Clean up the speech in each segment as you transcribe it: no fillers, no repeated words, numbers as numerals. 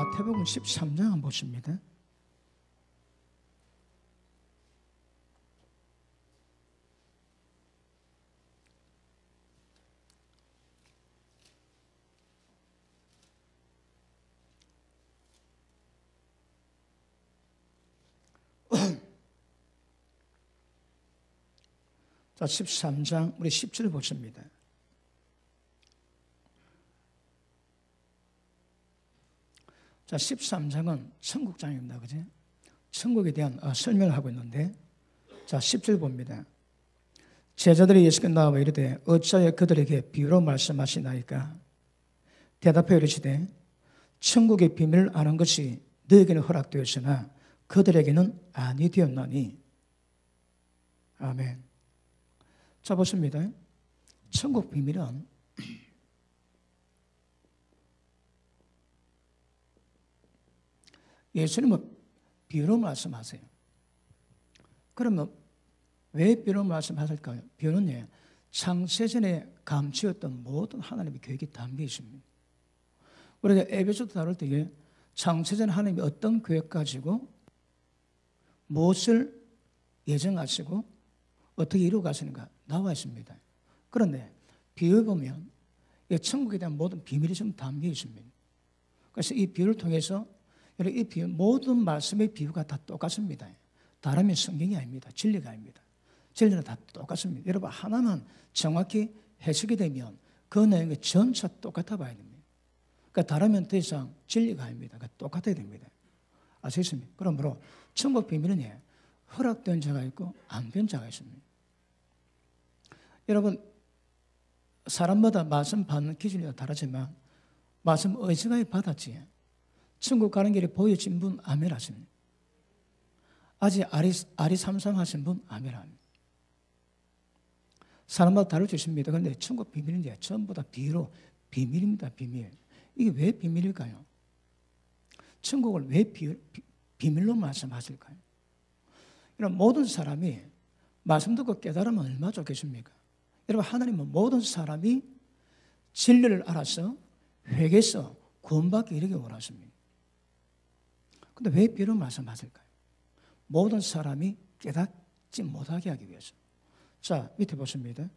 마태복음 13장 한번 보십니다. 자, 13장 우리 10절 보십니다. 자, 13장은 천국장입니다. 그죠? 천국에 대한 설명을 하고 있는데, 자, 10절 봅니다. 제자들이 예수께 나와 이르되 어찌하여 그들에게 비유로 말씀하시나이까? 대답하여 이르시되 천국의 비밀을 아는 것이 너에게는 허락되었으나 그들에게는 아니 되었나니. 아멘. 자, 보십니다. 천국 비밀은 예수님은 비유로 말씀하세요. 그러면 왜 비유로 말씀하실까요? 비유는 창세전에 감추었던 모든 하나님의 계획이 담겨 있습니다. 우리가 에베소서 다룰 때에 창세전 하나님이 어떤 계획 가지고 무엇을 예정하시고 어떻게 이루어 가시는가 나와 있습니다. 그런데 비유에 보면 천국에 대한 모든 비밀이 좀 담겨 있습니다. 그래서 이 비유를 통해서 이 비유, 모든 말씀의 비유가 다 똑같습니다. 다르면 성경이 아닙니다. 진리가 아닙니다. 진리는 다 똑같습니다. 여러분 하나만 정확히 해석이 되면 그 내용이 전체 똑같아 봐야 됩니다. 그러니까 다르면 더 이상 진리가 아닙니다. 그러니까 똑같아야 됩니다. 아시겠습니까? 그러므로 천국 비밀은 허락된 자가 있고 안 된 자가 있습니다. 여러분 사람마다 말씀 받는 기준이 다르지만 말씀 어디서까지 받았지? 천국 가는 길이 보여진 분 아멘 하십니다. 아직 아리삼삼하신 분 아멘 합니다. 사람마다 다를 수 있습니다. 그런데 천국 비밀인데 전부 다 비로 비밀입니다. 비밀. 이게 왜 비밀일까요? 천국을 왜 비밀로 말씀하실까요? 이런 모든 사람이 말씀 듣고 깨달으면 얼마나 좋겠습니까? 여러분 하나님은 모든 사람이 진리를 알아서 회개해서 구원받기 이르게 원하십니다. 근데 왜 비유로 말씀하실까요? 모든 사람이 깨닫지 못하게 하기 위해서. 자, 밑에 보십니다.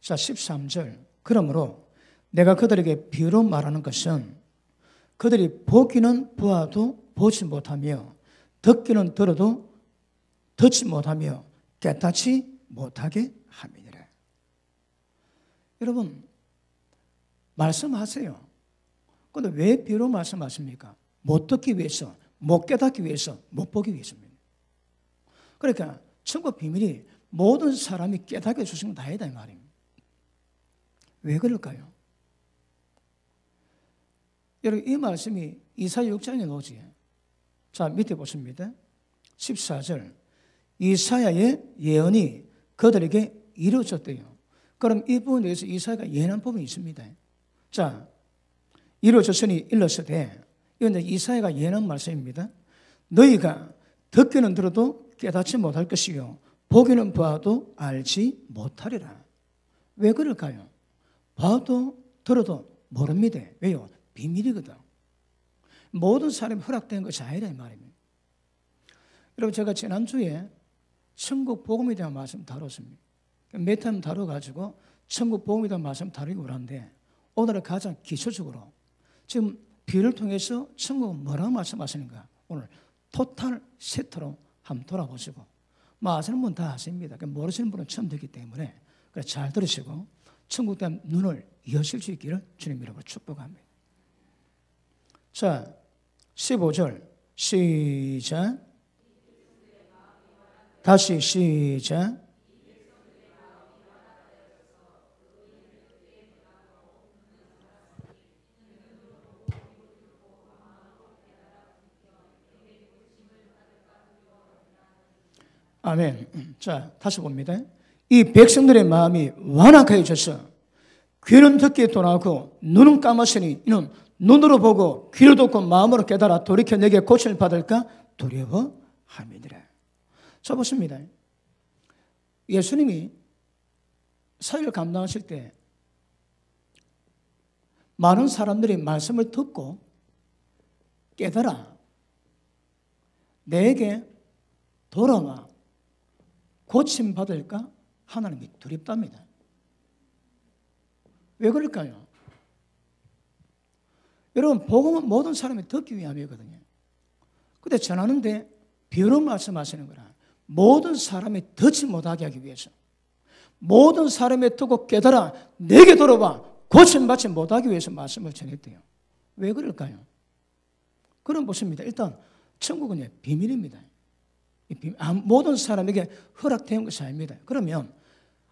자, 13절. 그러므로 내가 그들에게 비유로 말하는 것은 그들이 보기는 보아도 보지 못하며 듣기는 들어도 듣지 못하며 깨닫지 못하게 함이니라. 여러분 말씀하세요. 그런데 왜 비유로 말씀하십니까? 못 듣기 위해서, 못 깨닫기 위해서, 못 보기 위해서입니다. 그러니까 천국 비밀이 모든 사람이 깨닫게 해주신 건 다이다 이 말입니다. 왜 그럴까요? 여러분 이 말씀이 이사야 6장에 나오지. 자, 밑에 보십니다. 14절. 이사야의 예언이 그들에게 이루어졌대요. 그럼 이 부분에 대해서 이사야가 예언한 부분이 있습니다. 자, 이루어졌으니 일렀으되, 이건 이사야가 예언한 말씀입니다. 너희가 듣기는 들어도 깨닫지 못할 것이요 보기는 보아도 알지 못하리라. 왜 그럴까요? 봐도 들어도 모릅니다. 왜요? 비밀이거든. 모든 사람이 허락된 것이 아니라 이 말입니다. 여러분 제가 지난주에 천국 복음에 대한 말씀 다뤘습니다. 몇 번 다뤄가지고 천국 복음에 대한 말씀 다루고 하는데 오늘은 가장 기초적으로 지금 비유를 통해서 천국은 뭐라고 말씀하시는가 오늘 토탈 세트로 한번 돌아보시고 뭐 아시는 분 다 아십니다. 모르시는 분은 처음 듣기 때문에 잘 들으시고 천국 대한 눈을 여실 수 있기를 주님 이름으로 축복합니다. 자, 15절 시작. 다시 시작. 아멘. 자, 다시 봅니다. 이 백성들의 마음이 완악해져서 귀는 듣기에 돌아가고 눈은 감았으니 이는 눈으로 보고 귀로 듣고 마음으로 깨달아 돌이켜 내게 고침을 받을까 두려워함이니라. 자, 보십니다. 예수님이 사역을 감당하실 때 많은 사람들이 말씀을 듣고 깨달아 내게 돌아와 고침받을까 하나님이 두렵답니다. 왜 그럴까요? 여러분, 복음은 모든 사람이 듣기 위함이거든요. 근데 전하는데 비유로 말씀하시는 거라 모든 사람이 듣지 못하게 하기 위해서, 모든 사람이 듣고 깨달아 내게 돌아와 고침받지 못하기 위해서 말씀을 전했대요. 왜 그럴까요? 그럼 보십니다. 일단 천국은 비밀입니다. 모든 사람에게 허락된 것이 아닙니다. 그러면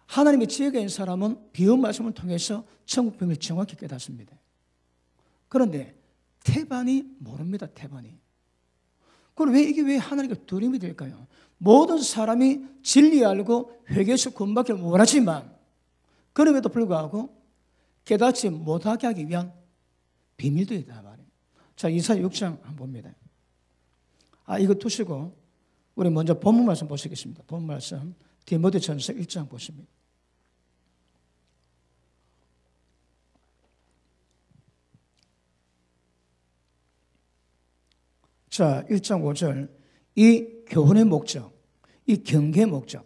하나님의 지혜가 있는 사람은 비유 말씀을 통해서 천국 비밀을 정확히 깨닫습니다. 그런데 태반이 모릅니다. 태반이. 그럼 이게 하나님께 두려움이 될까요? 모든 사람이 진리 알고 회개해서 구원받기를 원하지만 그럼에도 불구하고 깨닫지 못하게 하기 위한 비밀도 있다 말이에요. 자, 이사야 6장 한번 봅니다. 이거 두시고 우리 먼저 본문 말씀 보시겠습니다. 본문 말씀 디모데전서 1장 보십니다. 자, 1장 5절. 이 교훈의 목적, 이 경계의 목적,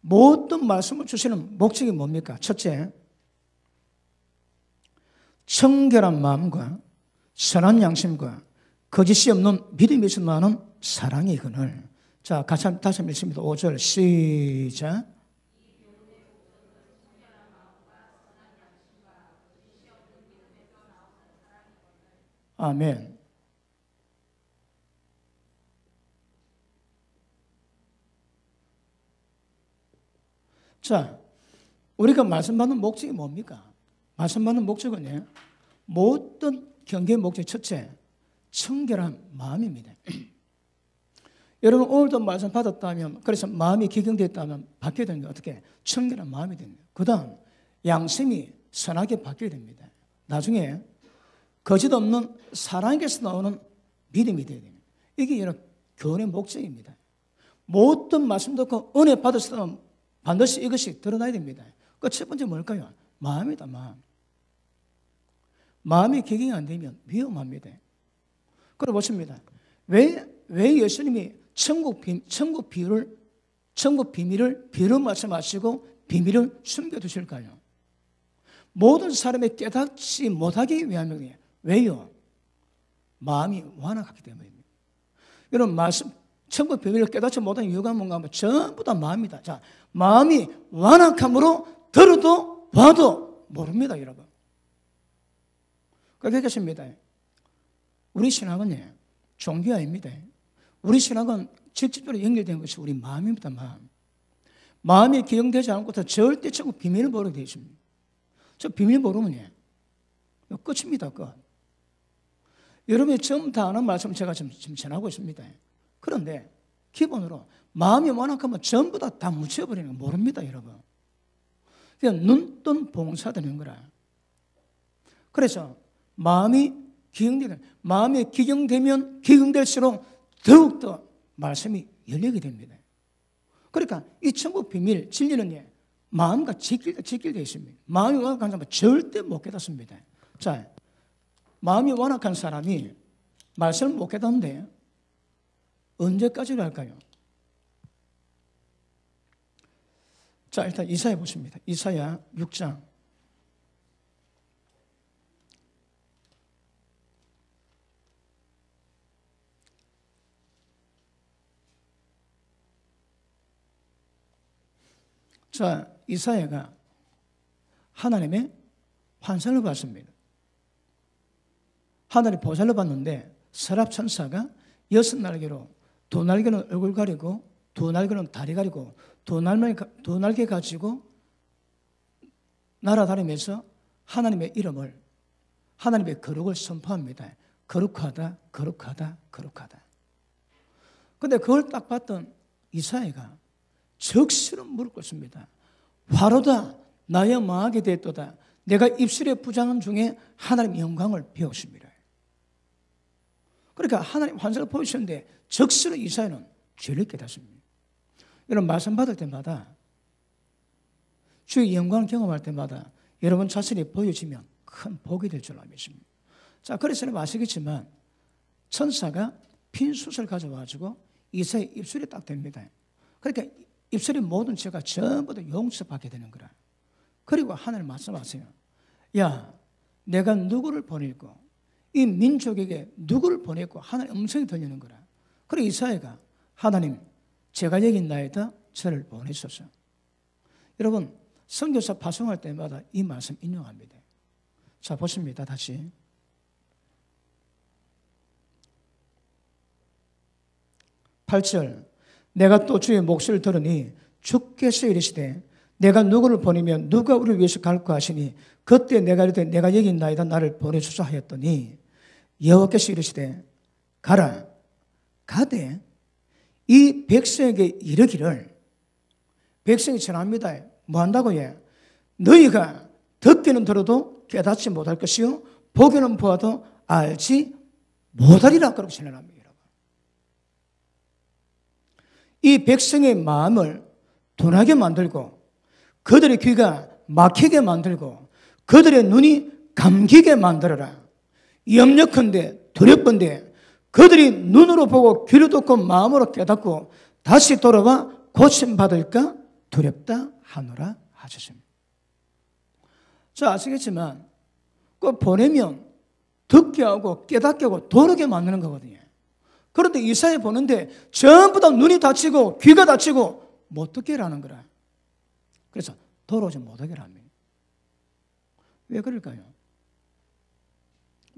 모든 말씀을 주시는 목적이 뭡니까? 첫째, 청결한 마음과 선한 양심과 거짓이 없는 믿음이 있을 만한 사랑이거늘. 자, 같이 다시 한번 읽습니다. 5절 시작. 아멘. 자, 우리가 말씀받는 목적이 뭡니까? 말씀받는 목적은 모든 경계의 목적 첫째, 청결한 마음입니다. 여러분 오늘도 말씀 받았다면, 그래서 마음이 기경됐다면 바뀌어야 되는 게 어떻게? 청결한 마음이 됩니다. 그 다음 양심이 선하게 바뀌어야 됩니다. 나중에 거짓 없는 사랑에서 나오는 믿음이 되어야 됩니다. 이게 여러분 교훈의 목적입니다. 모든 말씀 듣고 은혜 받았으면 반드시 이것이 드러나야 됩니다. 그 첫 번째 뭘까요? 마음이다. 마음이 개경이 안 되면 위험합니다. 그럼 보십니다. 왜 예수님이 천국 비밀을 비로 말씀하시고 비밀을 숨겨두실까요? 모든 사람이 깨닫지 못하기 위함이에요. 왜요? 마음이 완악하기 때문입니다. 여러분 천국 비밀을 깨닫지 못하는 이유가 뭔가 하면 전부 다 마음이다. 자, 마음이 완악함으로 들어도 봐도 모릅니다, 여러분. 그렇겠습니다. 우리 신앙은 종교 아닙니다. 우리 신앙은 직접적으로 연결된 것이 우리 마음입니다. 마음이 기억되지 않고서 절대 천국 비밀을 모르게 되어 있습니다. 저 비밀 모르면 끝입니다. 끝. 여러분이 처음 다 아는 말씀 제가 지금 전하고 있습니다. 그런데 기본으로 마음이 완악하면 전부 다 묻혀버리는 거 모릅니다, 여러분. 그냥 눈뜬 봉사되는 거라. 그래서 마음이 기경되면 기경될수록 더욱더 말씀이 열리게 됩니다. 그러니까 이 천국 비밀, 진리는 마음과 직결되어 있습니다. 마음이 완악한 사람은 절대 못 깨닫습니다. 자, 마음이 완악한 사람이 말씀을 못 깨닫는데 언제까지 갈까요? 자, 일단 이사야 보십니다. 이사야 6장. 자, 이사야가 하나님의 환상을 봤습니다. 하나님 보살을 봤는데 서랍 천사가 6날개로, 2날개는 얼굴 가리고 2날개는 다리 가리고 2날개 가지고 날아다니면서 하나님의 이름을, 하나님의 거룩을 선포합니다. 거룩하다, 거룩하다, 거룩하다. 그런데 그걸 딱 봤던 이사야가 적시로 무릎 꿇습니다. 화로다, 나여 망하게 되었도다. 내가 입술의 부장한 중에 하나님의 영광을 배웠습니다. 그러니까 하나님 환상을 보여주셨는데 적시로 이사야는 죄를 깨닫습니다. 여러분 말씀 받을 때마다 주의 영광을 경험할 때마다 여러분 자신이 보여지면 큰 복이 될 줄로 믿습니다. 자, 그래서 여러분 아시겠지만 천사가 핀 숯을 가져와가지고 이사의 입술에 딱 댑니다. 그러니까 입술의 모든 죄가 전부 다 용서받게 되는 거라. 그리고 하나님 말씀하세요. 야, 내가 누구를 보내고 이 민족에게 누구를 보냈고 하나님 음성이 들리는 거라. 그리고 이사야가 하나님 제가 여기 있나이다 저를 보내소서. 여러분 선교사 파송할 때마다 이 말씀 인용합니다. 자 보십니다. 다시 8절 내가 또 주의 목소리를 들으니 주께서 이르시되 내가 누구를 보내면 누가 우리를 위해서 갈까 하시니 그때 내가 이르되 내가 여기 있나이다 나를 보내소서 하였더니 여호와께서 이르시되 가라 가되 이 백성에게 이르기를 백성이 전합니다. 뭐 한다고 해? 너희가 듣기는 들어도 깨닫지 못할 것이요 보기는 보아도 알지 못하리라 그렇게 전합니다. 이 백성의 마음을 둔하게 만들고 그들의 귀가 막히게 만들고 그들의 눈이 감기게 만들어라. 염려컨대 두렵건대 그들이 눈으로 보고 귀로 듣고 마음으로 깨닫고 다시 돌아와 고침받을까 두렵다 하노라 하셨습니다. 자 아시겠지만 그 보내면 듣게 하고 깨닫게 하고 도르게 만드는 거거든요. 그런데 이사야 보는데 전부 다 눈이 닫히고 귀가 닫히고 못 듣게 하는 거라. 그래서 돌아오지 못하게 합니다. 왜 그럴까요?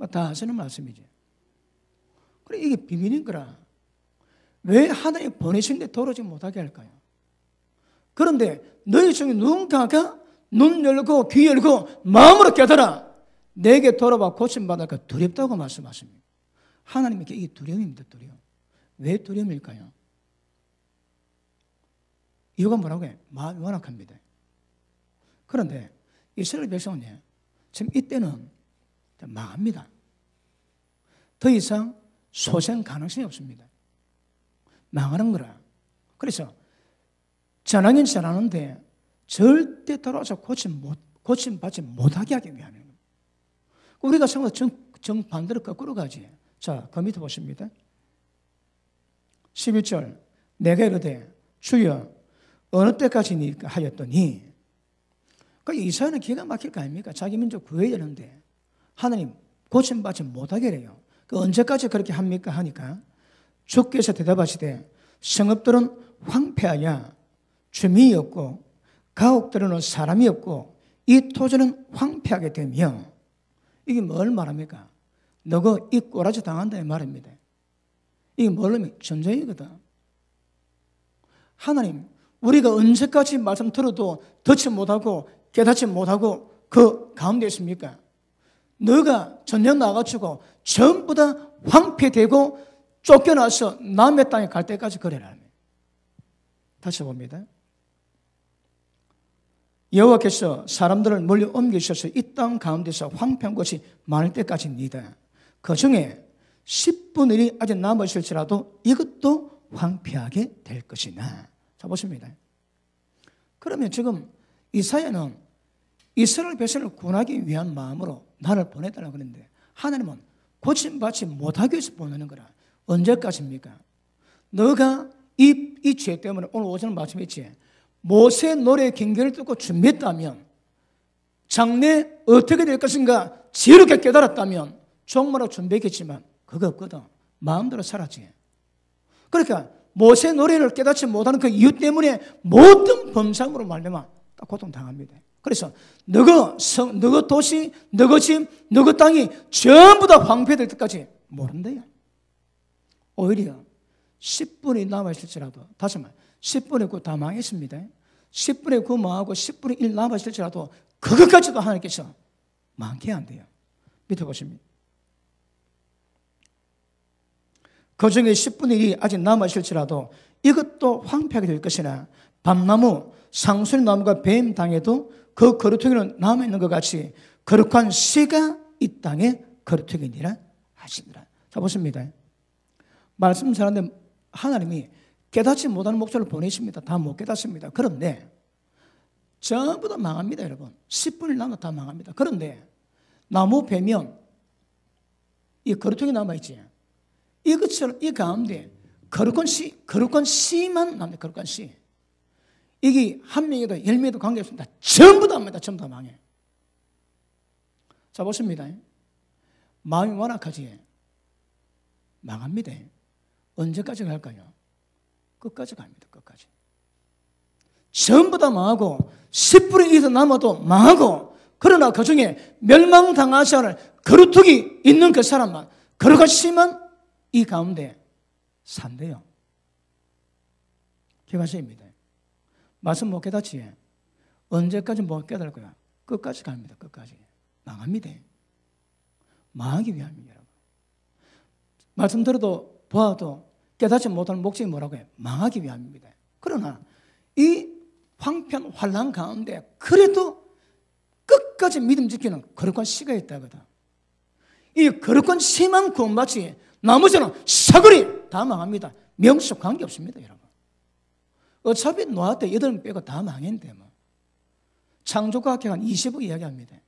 다 아시는 말씀이지. 그래 이게 비밀인 거라. 왜 하나님 보내시는데 돌아오지 못하게 할까요? 그런데 너희 중에 누군가가 눈 열고 귀 열고 마음으로 깨달아 내게 돌아와 고침받을까 두렵다고 말씀하십니다. 하나님께 이게 두려움입니다. 두려움. 왜 두려움일까요? 이유가 뭐라고 해? 마음이 완악합니다. 그런데 이스라엘 백성은 지금 이때는 망합니다. 더 이상 소생 가능성이 없습니다. 망하는 거라. 그래서 전하긴 전하는데 절대 돌아와서 고침받지 못하게 하기 위함입니다. 우리가 생각보다 정반대로 거꾸로 가지. 자, 그 밑에 보십니다. 11절 내가 이르되 주여 어느 때까지니까 하였더니 그러니까 이사야는 기가 막힐 거 아닙니까? 자기 민족 구해야 되는데 하나님 고침받지 못하게 해요. 그 언제까지 그렇게 합니까? 하니까 주께서 대답하시되 성읍들은 황폐하여 주민이 없고 가옥들은 사람이 없고 이 토지는 황폐하게 되며 이게 뭘 말합니까? 너가 이 꼬라지 당한다 이 말입니다. 이게 뭘로 전쟁이거든. 하나님 우리가 언제까지 말씀 들어도 듣지 못하고 깨닫지 못하고 그 가운데 있습니까? 너가 전쟁 나가지고 전부 다 황폐되고 쫓겨나서 남의 땅에 갈 때까지 그래라. 다시 봅니다. 여호와께서 사람들을 멀리 옮기셔서 이 땅 가운데서 황폐한 것이 많을 때까지입니다. 그 중에 10분의 1이 아직 남으실지라도 이것도 황폐하게 될 것이나. 자 보십니다. 그러면 지금 이사야는 이스라엘 백성을 구원하기 위한 마음으로 나를 보내달라고 그랬는데 하나님은 고침받지 못하기 위해서 보내는 거라. 언제까지입니까? 너가 이 죄 때문에 오늘 오전에 말씀했지. 모세 노래 경계를 듣고 준비했다면 장래 어떻게 될 것인가 지혜롭게 깨달았다면 정말로 준비했겠지만 그거 없거든. 마음대로 살았지. 그러니까 모세 노래를 깨닫지 못하는 그 이유 때문에 모든 범상으로 말미암아 딱 고통당합니다. 그래서 너가 도시, 너가 집, 너가 땅이 전부 다 황폐될 때까지 모른대요. 오히려 10분이 남아있을지라도 다시 말 10분의 9 다 망했습니다. 10분의 9 망하고 10분의 1 남아있을지라도 그것까지도 하나님께서 망케 안 돼요. 밑에 보십니다. 그 중에 10분의 1이 아직 남아있을지라도 이것도 황폐하게 될 것이나 밤나무, 상술나무가 뱀 당해도 그 거루터기는 남아있는 것 같이 거룩한 씨가 이 땅에 거루터기니라 하시니라. 자 보십니다. 말씀 잘하는데 하나님이 깨닫지 못하는 목소리를 보내십니다. 다 못 깨닫습니다. 그런데 전부 다 망합니다. 여러분 10분이 남아 다 망합니다. 그런데 나무 베면 이 거루통이 남아있지. 이것처럼 이 가운데 거룩한 씨만 남네. 거룩한 씨. 이게 한 명에도 10명에도 관계없습니다. 전부 다 합니다. 전부 다 망해. 자, 보십니다. 마음이 완악하지 망합니다. 언제까지 갈까요? 끝까지 갑니다. 끝까지. 전부 다 망하고 10분의 1도 남아도 망하고, 그러나 그 중에 멸망당하지 않을 거룩이 있는 그 사람만, 거룩한 씨만 이 가운데 산대요. 기가십니다. 말씀 못 깨닫지? 언제까지 못 깨달을 거야? 끝까지 갑니다. 끝까지. 망합니다. 망하기 위함입니다. 여러분. 말씀 들어도 보아도 깨닫지 못하는 목적이 뭐라고 해요? 망하기 위함입니다. 그러나 이 황폐한 환난 가운데 그래도 끝까지 믿음 지키는 거룩한 씨가 있다거든. 이 거룩한 씨만 구원받지 나머지는 사거리 다 망합니다. 명수 관계없습니다. 여러분. 어차피 노아 때 8명 빼고 다 망했는데 뭐. 창조과학회가 한 20억 이야기합니다.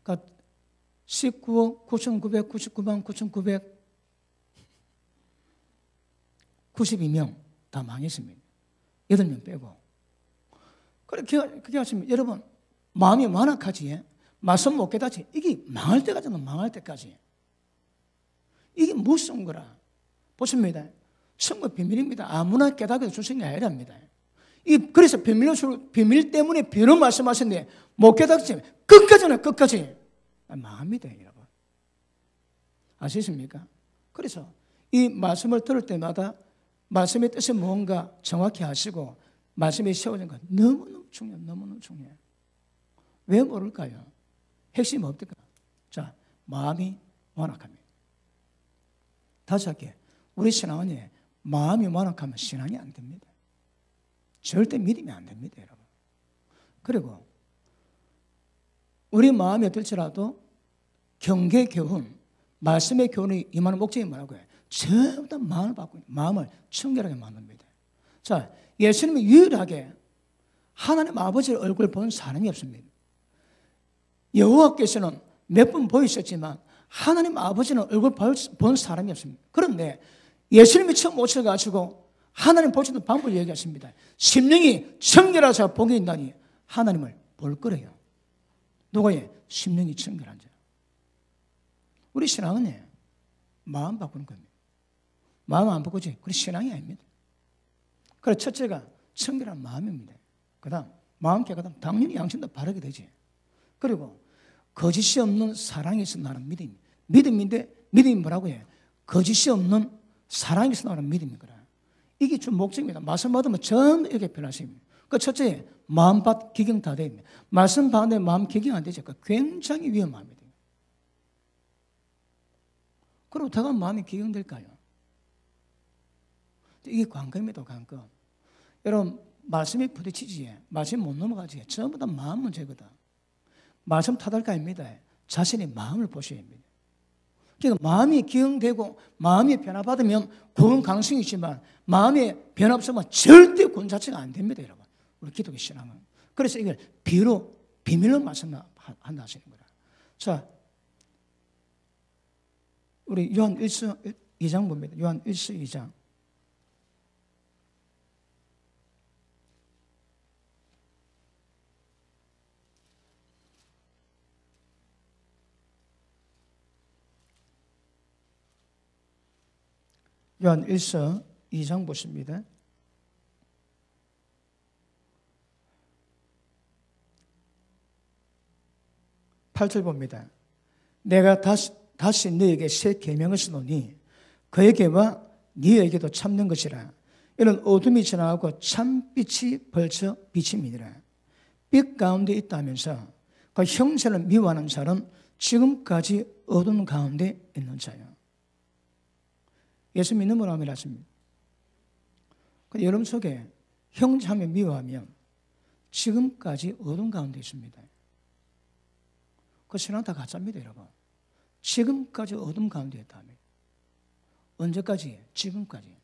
그러니까 19억 9,999만 9,992명 다 망했습니다. 8명 빼고. 그렇게 하시면 여러분 마음이 완악하지, 말씀 못 깨닫지, 이게 망할 때까지는 망할 때까지. 이게 무슨 거라. 보십니다. 성부 비밀입니다. 아무나 깨닫게 주신 게 아니랍니다. 그래서 비밀 때문에 비로 말씀하셨는데 못 깨닫지 끝까지는 끝까지 망합니다. 여러분. 아시십니까? 그래서 이 말씀을 들을 때마다 말씀의 뜻이 뭔가 정확히 아시고 말씀이 세워진 것 너무너무 중요해요. 너무너무 중요해요. 왜 모를까요? 핵심이 없을까? 자, 마음이 완악합니다. 다시 할게요. 우리 신앙은 마음이 완악하면 신앙이 안 됩니다. 절대 믿음이 안 됩니다, 여러분. 그리고 우리 마음이 어떨지라도 경계 교훈, 말씀의 교훈이 임하는 목적이 뭐라고 해요? 전부 다 마음을 바꾸고 마음을 청결하게 만듭니다. 자, 예수님이 유일하게 하나님 아버지의 얼굴을 본 사람이 없습니다. 여호와께서는 몇 번 보이셨지만 하나님 아버지는 얼굴 본 사람이 없습니다. 그런데 예수님이 처음 오셔가지고 하나님 보시는 방법을 얘기하십니다. 심령이 청결하자 복이 있나니 하나님을 볼 거래요. 누가요? 심령이 청결한 자. 우리 신앙은 마음 바꾸는 겁니다. 마음 안 바꾸지? 그게 신앙이 아닙니다. 그래서 첫째가 청결한 마음입니다. 그 다음 마음 깨끗하면 당연히 양심도 바르게 되지. 그리고 거짓이 없는 사랑에서 나는 믿음. 믿음인데 믿음이 뭐라고 해요? 거짓이 없는 사랑에서 나는 믿음이거라. 이게 주 목적입니다. 말씀 받으면 전부 이렇게 변하십니다. 그 첫째, 마음밭 기경 다 됩니다. 말씀 받는데 마음 기경 안 되죠. 굉장히 위험합니다. 그렇다가 마음이 기경될까요? 이게 관건입니다. 관건. 여러분 말씀이 부딪히지, 말씀 못 넘어가지, 전부 다 마음 문제거든. 말씀 타달까 아닙니다. 자신의 마음을 보셔야 합니다. 그러니까 마음이 기응되고 마음이 변화받으면 구원 가능성이 있지만 마음이 변화 없으면 절대 구원 자체가 안 됩니다. 여러분. 우리 기독교 신앙은. 그래서 이걸 비밀로 말씀한다 하시는 거라. 자, 우리 요한 1서 2장 봅니다. 요한 1서 2장. 요한 1서 2장 보십니다. 8절 봅니다. 내가 다시 너에게 새 계명을 쓰노니 그에게와 네에게도 참는 것이라. 이는 어둠이 지나가고 참빛이 벌써 비침이니라. 빛 가운데 있다면서 그 형체를 미워하는 자는 지금까지 어둠 가운데 있는 자요. 예수 믿는 분 아멘 하십니다. 여러분 속에 형제하면 미워하면 지금까지 어둠 가운데 있습니다. 그 신앙 다 가짜입니다, 여러분. 지금까지 어둠 가운데 있다면 언제까지? 지금까지.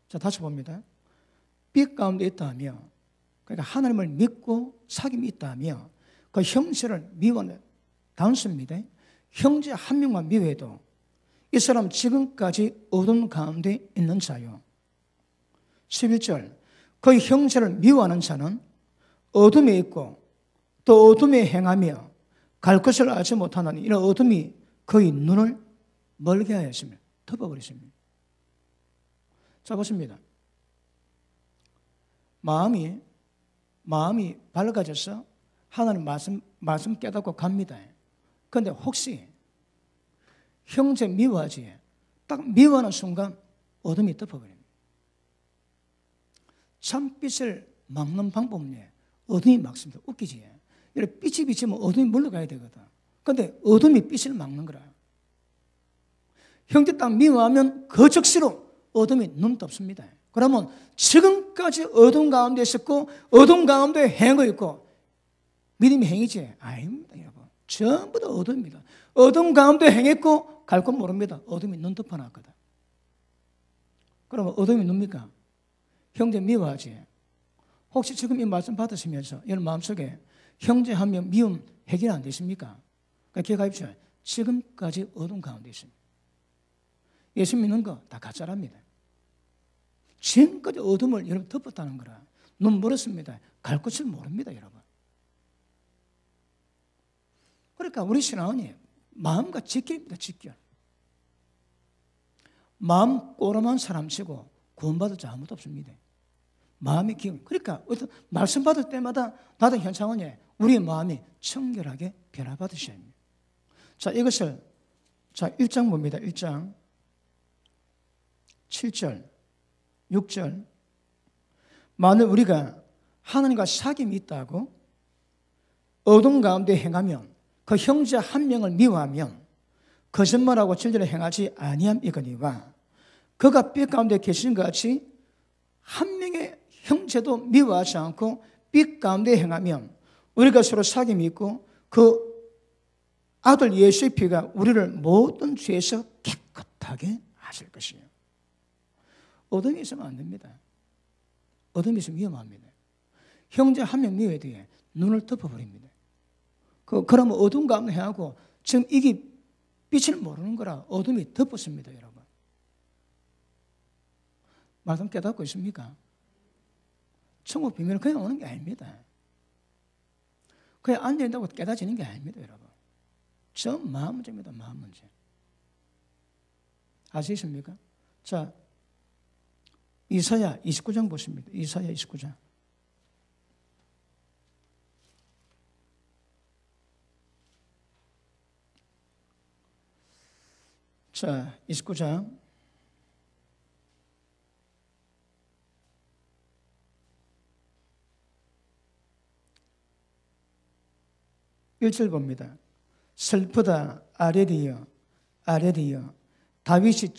자, 다시 봅니다. 빛 가운데 있다며, 그러니까 하나님을 믿고 사귐이 있다며 그 형체를 미워하는 단수입니다. 형제 한 명만 미워해도 이 사람 지금까지 어둠 가운데 있는 자요. 11절 그 형제를 미워하는 자는 어둠에 있고 또 어둠에 행하며 갈 것을 알지 못하나니 이런 어둠이 그의 눈을 멀게 하였습니다. 덮어버렸습니다. 자, 보십니다. 마음이 밝아져서 하나님 말씀 깨닫고 갑니다. 그런데 혹시 형제 미워하지, 딱 미워하는 순간 어둠이 덮어버립니다. 참빛을 막는 방법은 어둠이 막습니다. 웃기지? 이렇게 빛이 비치면 어둠이 물러가야 되거든. 그런데 어둠이 빛을 막는 거라. 형제 딱 미워하면 그 즉시로 어둠이 눈 덮습니다. 그러면 지금까지 어둠 가운데 있었고 어둠 가운데 행하고 있고 믿음이 행이지? 아닙니다, 여러분. 전부 다 어둠입니다. 어둠 가운데 행했고 갈 건 모릅니다. 어둠이 눈 덮어놨거든. 그러면 어둠이 눕니까? 형제 미워하지? 혹시 지금 이 말씀 받으시면서 여러분 마음속에 형제 한 명 미움 해결 안 되십니까? 그러니까 기억하십시오. 지금까지 어둠 가운데 있습니다. 예수 믿는 거 다 가짜랍니다. 지금까지 어둠을 여러분 덮었다는 거라. 눈 멀었습니다. 갈 곳을 모릅니다, 여러분. 그러니까 우리 신앙은 마음과 직결입니다, 직결. 마음 꼬름한 사람치고 구원받을 자 아무도 없습니다. 마음이 기운. 그러니까 말씀 받을 때마다 나도 현상은 우리의 마음이 청결하게 변화받으셔야 합니다. 자, 이것을 1장 봅니다. 1장 7절 6절 만일 우리가 하나님과 사귐이 있다고 어둠 가운데 행하면 그 형제 한 명을 미워하면 거짓말하고 진리를 행하지 아니함이거니와 그가 빛 가운데 계신 것 같이 한 명의 형제도 미워하지 않고 빛 가운데 행하면 우리가 서로 사귐이 있고 그 아들 예수의 피가 우리를 모든 죄에서 깨끗하게 하실 것이에요. 어둠이 있으면 안 됩니다. 어둠이 있으면 위험합니다. 형제 한 명 미워야 돼. 눈을 덮어버립니다. 그러면 어둠 가운데 행하고 지금 이게 빛을 모르는 거라 어둠이 덮었습니다, 여러분. 말씀 깨닫고 있습니까? 천국 비밀은 그냥 오는 게 아닙니다. 그냥 앉아있다고 깨닫지는 게 아닙니다, 여러분. 전 마음 문제입니다, 마음 문제. 아시겠습니까? 자, 이사야 29장 보십니다. 이사야 29장. 자, 29장 1절 봅니다. 슬프다 아레리여 아레리여 다윗이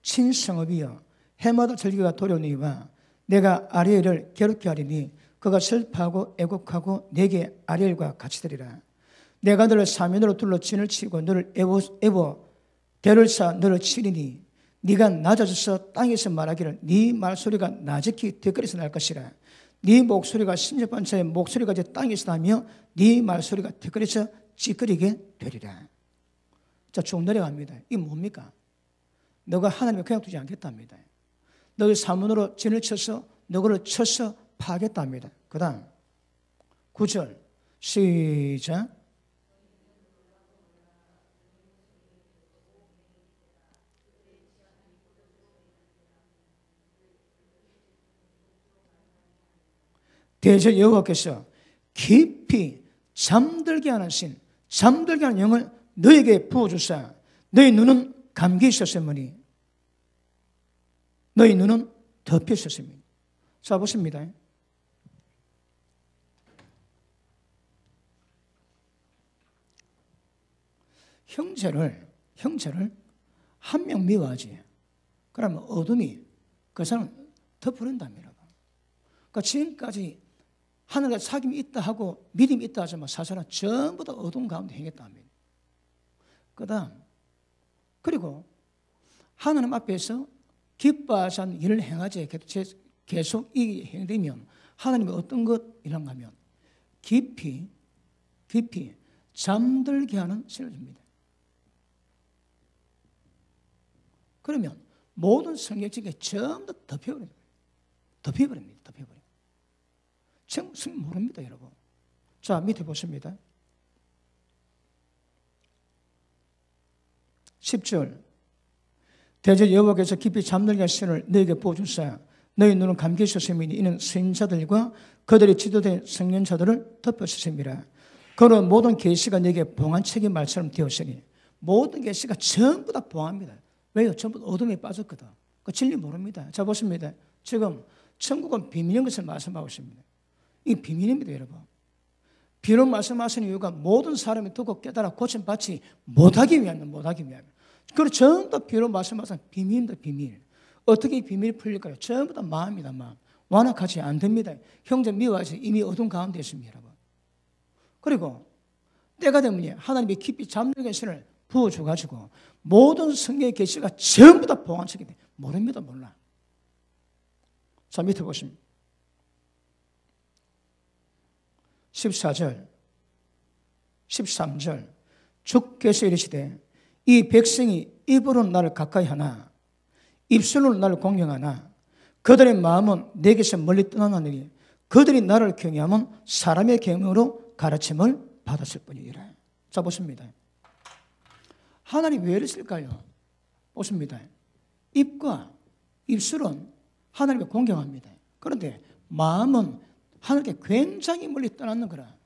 친성읍이여 해마다 절기가 도려니와 내가 아리엘을 괴롭게 하리니 그가 슬퍼하고 애곡하고 내게 아리엘과 같이 되리라. 내가 너를 사면으로 둘러 진을 치고 너를 애워 대를 쌓아 너를 치리니 네가 낮아져서 땅에서 말하기를 네 말소리가 나직히 뒷거리에서 날 것이라. 네 목소리가 신접한 자의 목소리가 땅에서 나며 네 말소리가 뒷거리에서 찌끄리게 되리라. 자, 쭉 내려갑니다. 이게 뭡니까? 너가 하나님을 그냥 두지 않겠답니다. 너의 사문으로 진을 쳐서 너를 쳐서 파겠답니다. 그 다음 9절 시작. 대저 여호와께서 깊이 잠들게 하는 신, 잠들게 하는 영을 너에게 부어주사 너희 눈은 감기 있었으니 너희 눈은 덮여 있었습니다. 자, 보십니다. 형제를 한 명 미워하지. 그러면 어둠이 그 사람 덮어낸답니다. 그러니까 지금까지 하늘과 사귐이 있다 하고 믿음이 있다 하지만 사실은 전부 다 어둠 가운데 행했다 합니다. 그 다음 그리고 하나님 앞에서 기뻐하지 않는 일을 행하지 계속 이 행되면 하나님이 어떤 것 이런가 하면 깊이 잠들게 하는 신을 줍니다. 그러면 모든 성경책에 전부 다 덮여버립니다. 덮여버립니다. 전부 성경 모릅니다, 여러분. 자, 밑에 보십니다. 10절. 대저 여호와께서 깊이 잠들게 하신 신을 너에게 보여주사 너희 눈은 감기 있었음이니 이는 선지자들과 그들의 지도된 성년자들을 덮으셨음이라. 그런 모든 계시가 너에게 봉한 책의 말처럼 되었으니 모든 계시가 전부 다 봉합니다. 왜요? 전부 어둠에 빠졌거든. 그 진리 모릅니다. 자, 보십니다. 지금 천국은 비밀인 것을 말씀하고 있습니다. 이 비밀입니다, 여러분. 비록 말씀하시는 이유가 모든 사람이 듣고 깨달아 고침받지 못하기 위함입니다. 그리고 전부 다 비록 말씀하시는 비밀입니다, 비밀. 어떻게 이 비밀이 풀릴까요? 전부 다 마음입니다, 마음. 완악하지 않습니다. 형제 미워하지 이미 어둠 가운데 있습니다, 여러분. 그리고 때가 되면 하나님이 깊이 잠들게 신을 부어줘가지고 모든 성경의 계시가 전부 다 봉한책이 돼. 모릅니다, 몰라. 자, 밑에 보시면 14절, 13절 주께서 이르시되 이 백성이 입으로 나를 가까이 하나 입술로 나를 공경하나 그들의 마음은 내게서 멀리 떠나나니 그들이 나를 경외하면 사람의 경영으로 가르침을 받았을 뿐이라. 자, 보십니다. 하나님 왜 이러실까요? 보십니다. 입과 입술은 하나님을 공경합니다. 그런데 마음은 하나님께 굉장히 멀리 떠나는 거라.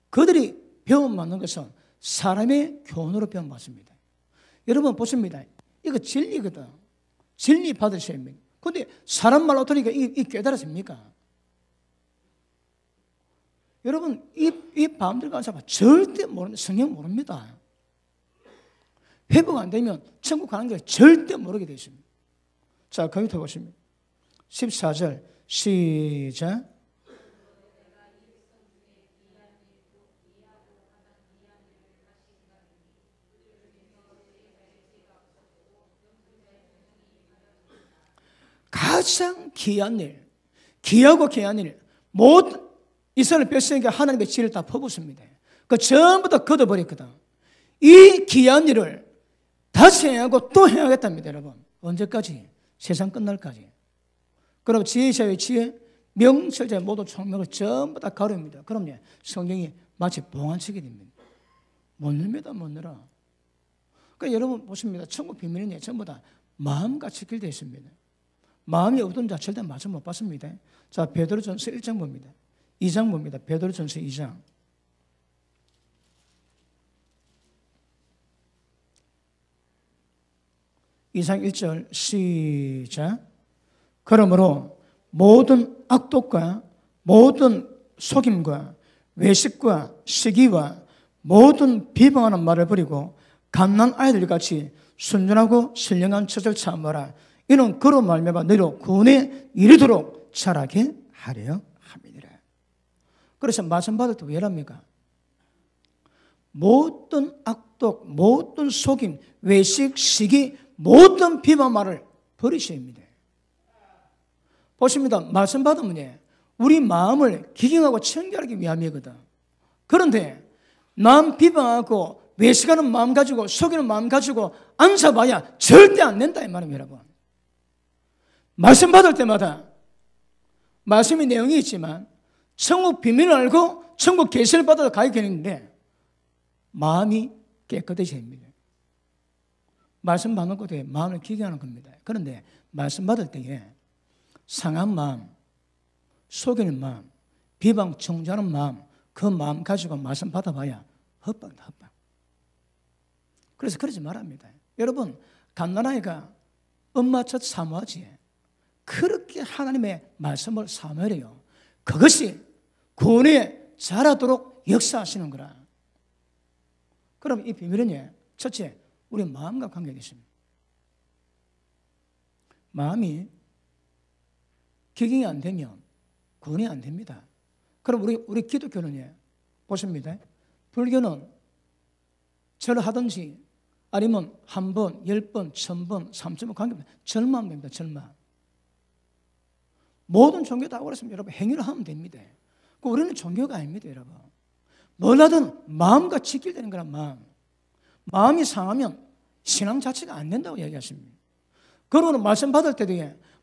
그들이 배움받는 것은 사람의 교훈으로 배움받습니다. 여러분 보십니다. 이거 진리거든. 진리 받으셔야 합니다. 그런데 사람 말 어떠니까 이 깨달았습니까? 여러분 이 밤들 가서 절대 모릅니다. 성경 모릅니다. 회복 안 되면 천국 가는 걸 절대 모르게 되어 있습니다. 자, 거기 더 보십니다. 14절 시작. 가장 귀한 일, 귀하고 귀한 일, 모든 이스라엘 백성에게 하나님의 지혜를 다 퍼붓습니다. 그 전부 다 걷어버렸거든. 이 귀한 일을 다시 해야하고 또 해야겠답니다, 여러분. 언제까지? 세상 끝날까지. 그럼 지혜자의 지혜, 명철자의 모든 총명을 전부 다 가릅니다. 그럼요, 성경이 마치 봉한책이 됩니다. 못 냅니다, 못 늘어. 그러니까 여러분 보십니다. 천국 비밀은 전부 다 마음같이 길되어 있습니다. 마음이 어떤 자 절대 맞아 못 봤습니다. 자, 베드로전서 1장 봅니다. 2장 봅니다. 베드로전서 2장. 2장 1절 시작. 그러므로 모든 악독과 모든 속임과 외식과 시기와 모든 비방하는 말을 버리고 갓난 아이들같이 순전하고 신령한 처절 참으라. 이는 그로 말미암아 너희로 구원에 이르도록 자라게 하려 함이니라. 그래서 말씀 받을 때 왜 이랍니까? 모든 악독, 모든 속임, 외식, 시기, 모든 비방 말을 버리셔야 합니다. 보십니다. 말씀 받으면 우리 마음을 기경하고 청결하기 위함이거든. 그런데 남 비방하고 외식하는 마음 가지고 속이는 마음 가지고 앉아봐야 절대 안 된다 이 말입니다, 여러분. 말씀 받을 때마다 말씀의 내용이 있지만 천국 비밀을 알고 천국 계시를 받아서 가게 되는데 마음이 깨끗해져야 합니다. 말씀 받는 것에 마음을 기경하는 겁니다. 그런데 말씀 받을 때에 상한 마음, 속이는 마음, 비방 정죄하는 마음, 그 마음 가지고 말씀 받아봐야 헛방이다, 헛방. 그래서 그러지 말합니다. 여러분, 갓난아이가 엄마 젖 사모하지. 그렇게 하나님의 말씀을 사모해요. 그것이 구원에 자라도록 역사하시는 거라. 그럼 이 비밀은 첫째, 우리 마음과 관계가 있습니다. 마음이 기경이 안 되면 구원이 안 됩니다. 그럼 우리 기독교는 보십니다. 불교는 절을 하든지 아니면 한 번, 10번, 1000번, 3000번 관계입니다. 절만 됩니다. 절만. 모든 종교 다 그렇습니다. 여러분 행위를 하면 됩니다. 우리는 종교가 아닙니다, 여러분. 뭘 하든 마음과 직결되는 거란 마음. 마음이 상하면 신앙 자체가 안 된다고 얘기하십니다. 그러고는 말씀 받을 때도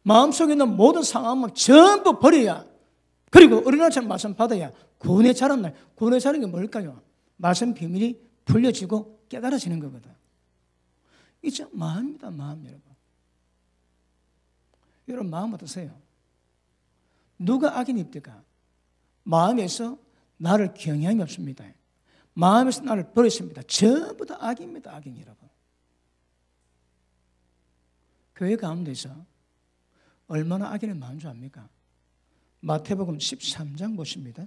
마음속에 있는 모든 상함을 전부 버려야, 그리고 어린아이처럼 말씀 받아야 구원의 자라는 날. 구원의 자라는 게 뭘까요? 말씀 비밀이 풀려지고 깨달아지는 거거든. 이제 마음입니다, 마음. 여러분 마음 어떠세요? 누가 악인입니까? 마음에서 나를 경향이 없습니다. 마음에서 나를 버렸습니다. 전부 다 악입니다, 악인 여러분. 교회 가운데서 얼마나 악인의 마음인 줄 압니까? 마태복음 13장 보십니다.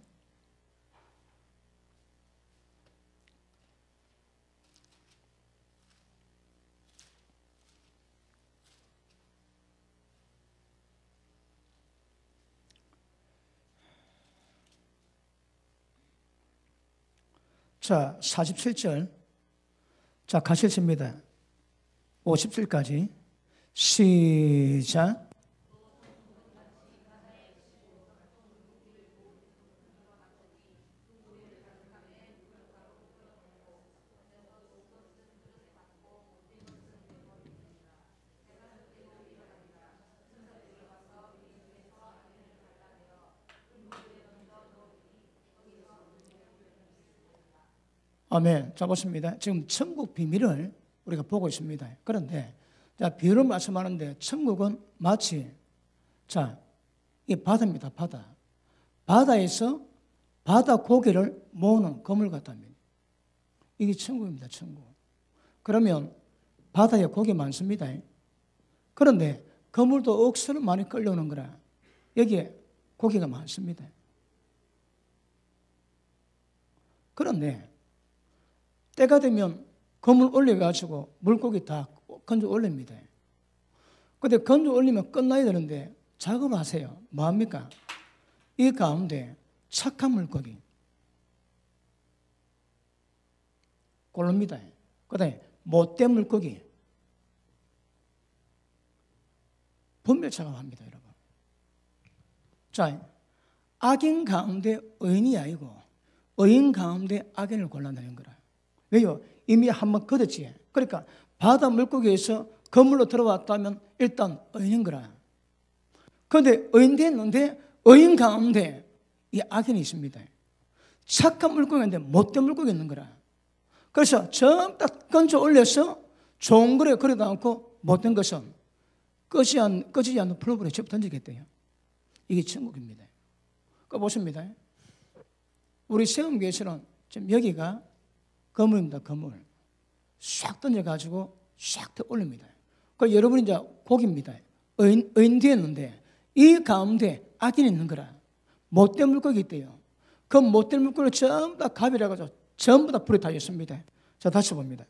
자, 47절. 자, 가실습니다. 50절까지. 시작. 아멘. 자, 보십니다. 지금 천국 비밀을 우리가 보고 있습니다. 그런데, 자, 비유를 말씀하는데, 천국은 마치, 자, 이 바다입니다, 바다. 바다에서 바다 고기를 모으는 그물 같답니다. 이게 천국입니다, 천국. 그러면 바다에 고기 많습니다. 그런데 그물도 억수로 많이 끌려오는 거라 여기에 고기가 많습니다. 그런데 때가 되면 그물 올려가지고 물고기 다 건져 올립니다. 근데 건져 올리면 끝나야 되는데 작업을 하세요. 뭐합니까? 이 가운데 착한 물고기 고릅니다. 그 다음에 못된 물고기 분별 작업합니다, 여러분. 자, 악인 가운데 의인이 아니고 의인 가운데 악인을 골라내는 거라. 왜요? 이미 한번 걷었지. 그러니까 바다 물고기에서 그물로 들어왔다면 일단 의인인 거라. 그런데 의인 됐는데 의인 가운데 이 악인이 있습니다. 착한 물고기인데 못된 물고기 있는 거라. 그래서 전부 다 건져 올려서 좋은 거래 그래도 않고 못된 것은 꺼지지 않는 풀어버려 접 던지겠대요. 이게 천국입니다. 그거 보십니다. 우리 세움교회에서는 지금 여기가 거물입니다, 거물. 싹 던져가지고 싹 더 올립니다. 그 여러분이 이제 고기입니다. 의인 되었는데 이 가운데 악인이 있는 거라. 못된 물고기 있대요. 그 못된 물고기를 전부 다 가비라가지고 전부 다 불에 타였습니다. 자, 다시 봅니다.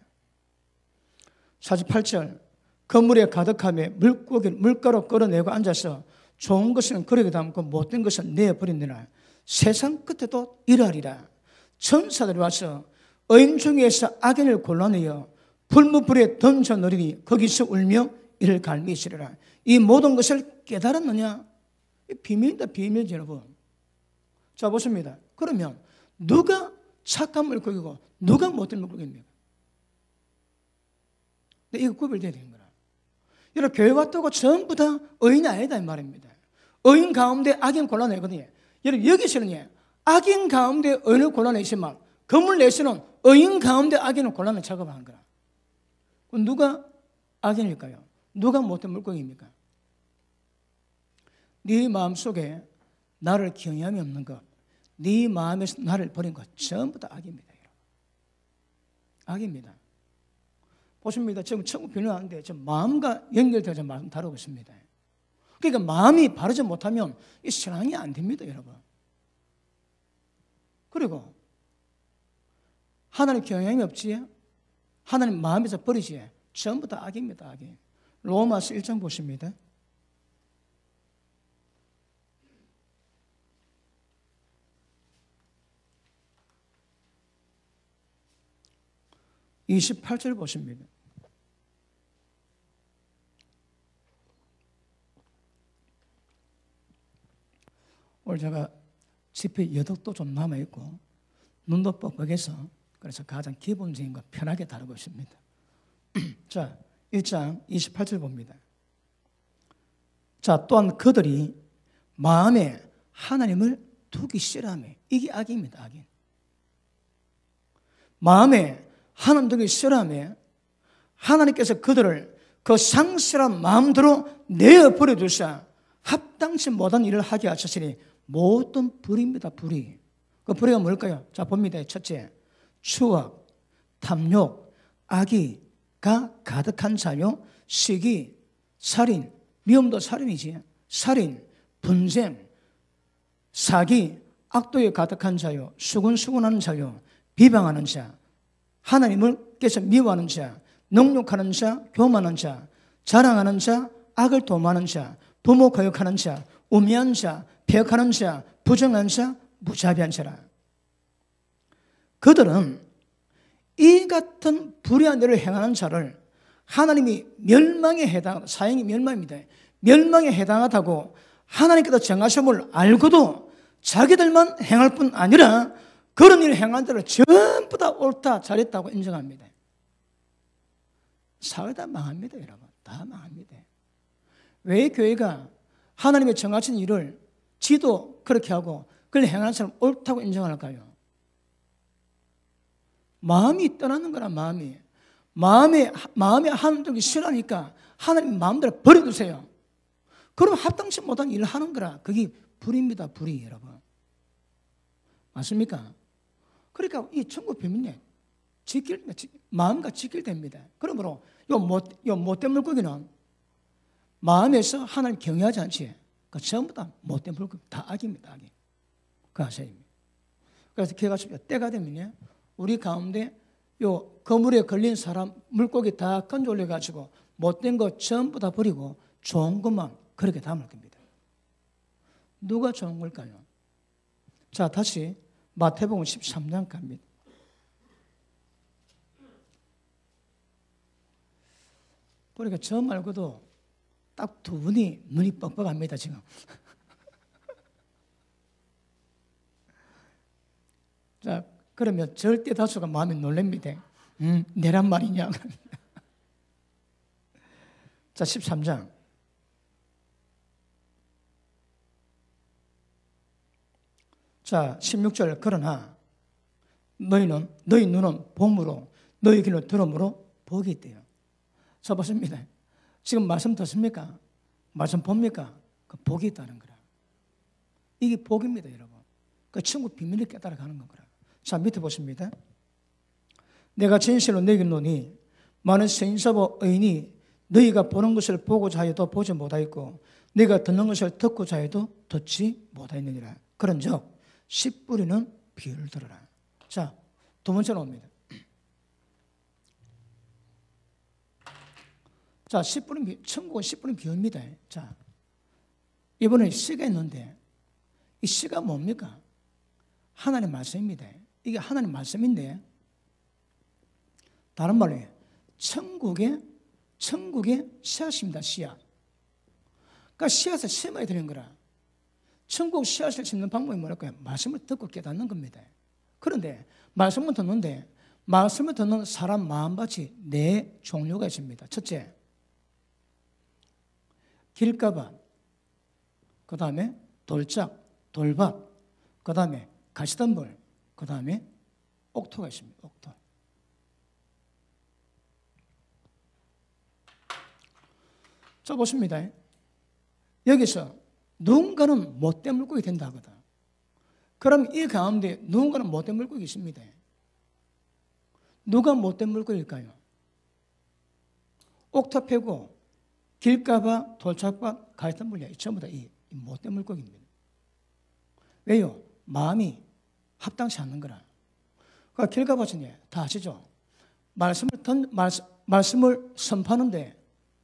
48절. 그물에 가득함에 물가로 끌어내고 앉아서 좋은 것은 그릇에 담고 못된 것은 내어버리느라 세상 끝에도 이러하리라. 천사들이 와서 의인 중에서 악인을 골라내어 불무불에 던져넣으리니 거기서 울며 이를 갈미시리라. 이 모든 것을 깨달았느냐? 비밀이다, 비밀 여러분. 자, 보십니다. 그러면 누가 착한 물고기고 누가 못된 물고기입니까? 이거 구별돼야 되는 거라. 여러분, 교회 왔다고 전부 다 의인이 아니다 이 말입니다. 의인 가운데 악인 골라내거든요. 여러분, 여기서는 악인 가운데 의인을 골라내지만 그물 내에서는 의인 가운데 악인을 골라내 작업을 한 거라. 누가 악인일까요? 누가 못된 물고기입니까? 네 마음속에 나를 경외함이 없는 것, 네 마음에서 나를 버린 것 전부 다 악입니다. 악입니다. 보십니다. 지금 천국 비유하는데 마음과 연결되어서 말씀 다루고 있습니다. 그러니까 마음이 바르지 못하면 이 신앙이 안 됩니다, 여러분. 그리고 하나님 경향이 없지, 하나님 마음에서 버리지, 전부 다 악입니다, 악이. 로마서 1장 보십니다. (28절) 보십니다. 오늘 제가 지폐 여독도 좀 남아있고 눈도 뻑뻑해서 그래서 가장 기본적인 거 편하게 다루고 있습니다. 자, 1장 28절 봅니다. 자, 또한 그들이 마음에 하나님을 두기 싫어하며, 이게 악입니다. 악인. 마음에 하나님 두기 싫어하며 하나님께서 그들을 그 상실한 마음대로 내어버려 두사 합당치 못한 일을 하게 하셨으니 모든 불의입니다. 불의. 그 불의가 뭘까요? 자, 봅니다. 첫째, 추악, 탐욕, 악의가 가득한 자요, 시기, 살인, 미움도 살인이지. 살인, 분쟁, 사기, 악도에 가득한 자요, 수군수군하는 자요, 비방하는 자, 하나님을께서 미워하는 자, 능욕하는 자, 교만한 자, 자랑하는 자, 악을 도모하는 자, 부모 거역하는 자, 우매한 자, 폐역하는 자, 부정한 자, 무자비한 자라. 그들은 이 같은 불의한 일을 행하는 자를 하나님이 멸망에 해당하다, 사형이 멸망입니다. 멸망에 해당하다고 하나님께서 정하심을 알고도 자기들만 행할 뿐 아니라 그런 일을 행한 자를 전부 다 옳다, 잘했다고 인정합니다. 사회 다 망합니다, 여러분. 다 망합니다. 왜 교회가 하나님의 정하신 일을 지도 그렇게 하고 그걸 행하는 사람 옳다고 인정할까요? 마음이 떠나는 거라. 마음에 하나님 두기 싫어하니까 하나님 마음대로 버려두세요. 그럼 합당치 못한 일을 하는 거라. 그게 불입니다. 불이, 여러분. 맞습니까? 그러니까 이 천국 비밀에 마음과 지킬됩니다. 그러므로 요 못된 물고기는 마음에서 하나님 경외하지 않지. 그 전부 다 못된 물고기, 다 악입니다. 악이. 그 아세요입니다. 그래서 기억하십시오. 때가 되면요, 우리 가운데 요 거물에 걸린 사람 물고기 다 건져 올려가지고 못된 거 전부 다 버리고 좋은 것만 그렇게 담을 겁니다. 누가 좋은 걸까요? 자, 다시 마태복음 13장 갑니다. 그러니까 저 말고도 딱 두 분이 눈이 뻑뻑합니다, 지금. 자, 그러면 절대 다수가 마음에 놀랍니다. 내란 말이냐. 자, 13장. 자, 16절. 그러나 너희 눈은 봄으로 너희 귀는 들음으로 복이 있대요. 자, 보십니다. 지금 말씀 듣습니까? 말씀 봅니까? 그 복이 있다는 거라. 이게 복입니다, 여러분. 그 천국 비밀을 깨달아가는 거라. 자, 밑에 보십니다. 내가 진실로 너희에게 이르노니 많은 선지자와 의인이 너희가 보는 것을 보고자 하여도 보지 못하였고 너희가 듣는 것을 듣고자 하여도 듣지 못하였느니라. 그런즉 씨 뿌리는 비유를 들어라. 자, 두 번째로 옵니다. 자, 천국은 씨 뿌린 비유입니다. 자, 이번에 씨가 있는데 이 씨가 뭡니까? 하나님 말씀입니다. 이게 하나님 말씀인데 다른 말로 천국의 씨앗입니다. 씨앗. 그러니까 씨앗을 심어야 되는 거라. 천국 씨앗을 심는 방법이 뭐랄까요? 말씀을 듣고 깨닫는 겁니다. 그런데 말씀을 듣는 사람 마음밭이 네 종류가 있습니다. 첫째, 길가밭, 그 다음에 돌짝, 돌밭, 그 다음에 가시덤불, 그 다음에 옥토가 있습니다. 옥토. 자, 보십니다. 여기서 누군가는 못된 물고기 된다 하거든. 그럼 이 가운데 누군가는 못된 물고기 있습니다. 누가 못된 물고기일까요? 옥토 패고 길가봐, 돌짝밭, 가시덤불, 전부 다 이 못된 물고기입니다. 왜요? 마음이 합당치 않는 거라. 그러니까 길가밭은 다 아시죠? 말씀을 선포하는데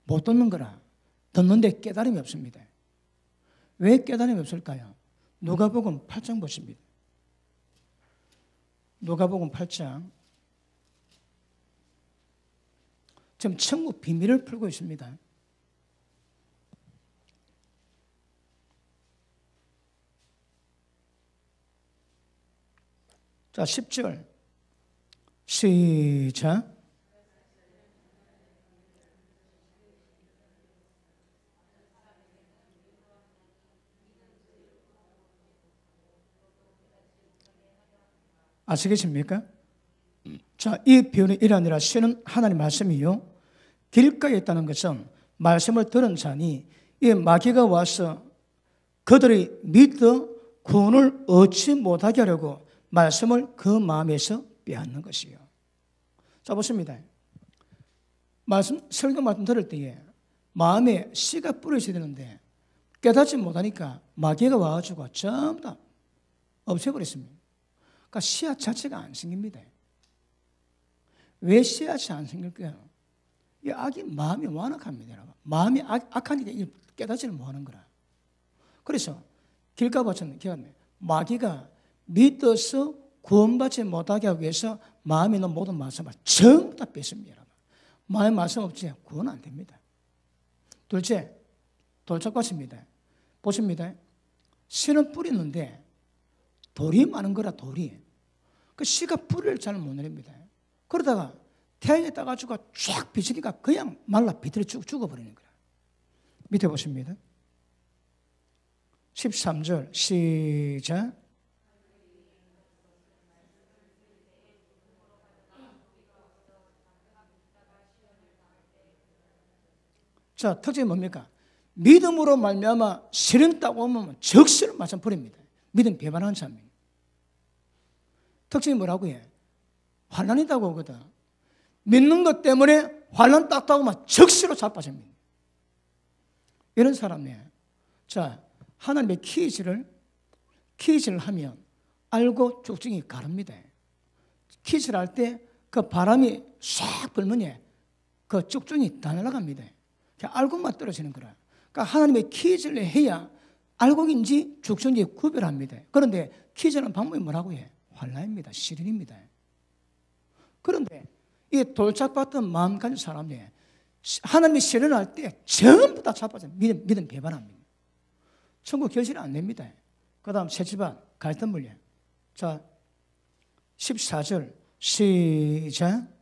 못 듣는 거라. 듣는데 깨달음이 없습니다. 왜 깨달음이 없을까요? 누가복음 8장 보십니다. 누가복음 8장. 지금 천국 비밀을 풀고 있습니다. 자, 10절 시작. 아시겠습니까? 자, 이 비유는 이러하니라. 시는 하나님 말씀이요, 길가에 있다는 것은 말씀을 들은 자니 이 마귀가 와서 그들이 믿어 구원을 얻지 못하게 하려고 말씀을 그 마음에서 빼앗는 것이요. 자, 보십니다. 설교 말씀 들을 때에 마음에 씨가 뿌려져야 되는데 깨닫지 못하니까 마귀가 와가지고 전부 다 없애버렸습니다. 그러니까 씨앗 자체가 안 생깁니다. 왜 씨앗이 안 생길까요? 이 악이 마음이 완악합니다, 여러분. 마음이 악하니까 깨닫지를 못하는 거라. 그래서 길가밭은 마귀가 믿어서 구원받지 못하게 하기 위해서 마음에 있는 모든 말씀을 전부 다 뺐습니다, 여러분. 마음에 말씀 없이 구원 안 됩니다. 둘째, 돌짝밭입니다. 보십니다. 씨는 뿌리는데 돌이 많은 거라, 돌이. 그 씨가 뿌리를 잘 못 내립니다. 그러다가 태양에 따가지고 쫙 비치니까 그냥 말라 비틀어 죽어버리는 거야. 밑에 보십니다. 13절 시작. 자, 특징이 뭡니까? 믿음으로 말미암아 시련 따고 오면 적시를 맞아 버립니다. 믿음 배반하는 사람입니다. 특징이 뭐라고 해? 환난이다고 하거든. 믿는 것 때문에 환난 딱 오면 적시로 자빠집니다. 이런 사람이에요. 자, 하나님의 퀴즈를 하면 알고 쭉쭉이 가릅니다. 퀴즈를 할 때 그 바람이 싹 불면 그 쭉쭉이 다 날아갑니다. 알고만 떨어지는 거라. 그러니까 하나님의 퀴즈를 해야 알곡인지 죽순인지 구별합니다. 그런데 퀴즈는 방법이 뭐라고 해? 환난입니다. 시련입니다. 그런데 이 돌짝밭은 마음 가진 사람이 하나님의 시련을 할 때 전부 다 자빠져 믿음 배반합니다. 천국 결실 안 냅니다. 그 다음 세 집안 갈등 물려. 자, 14절 시작.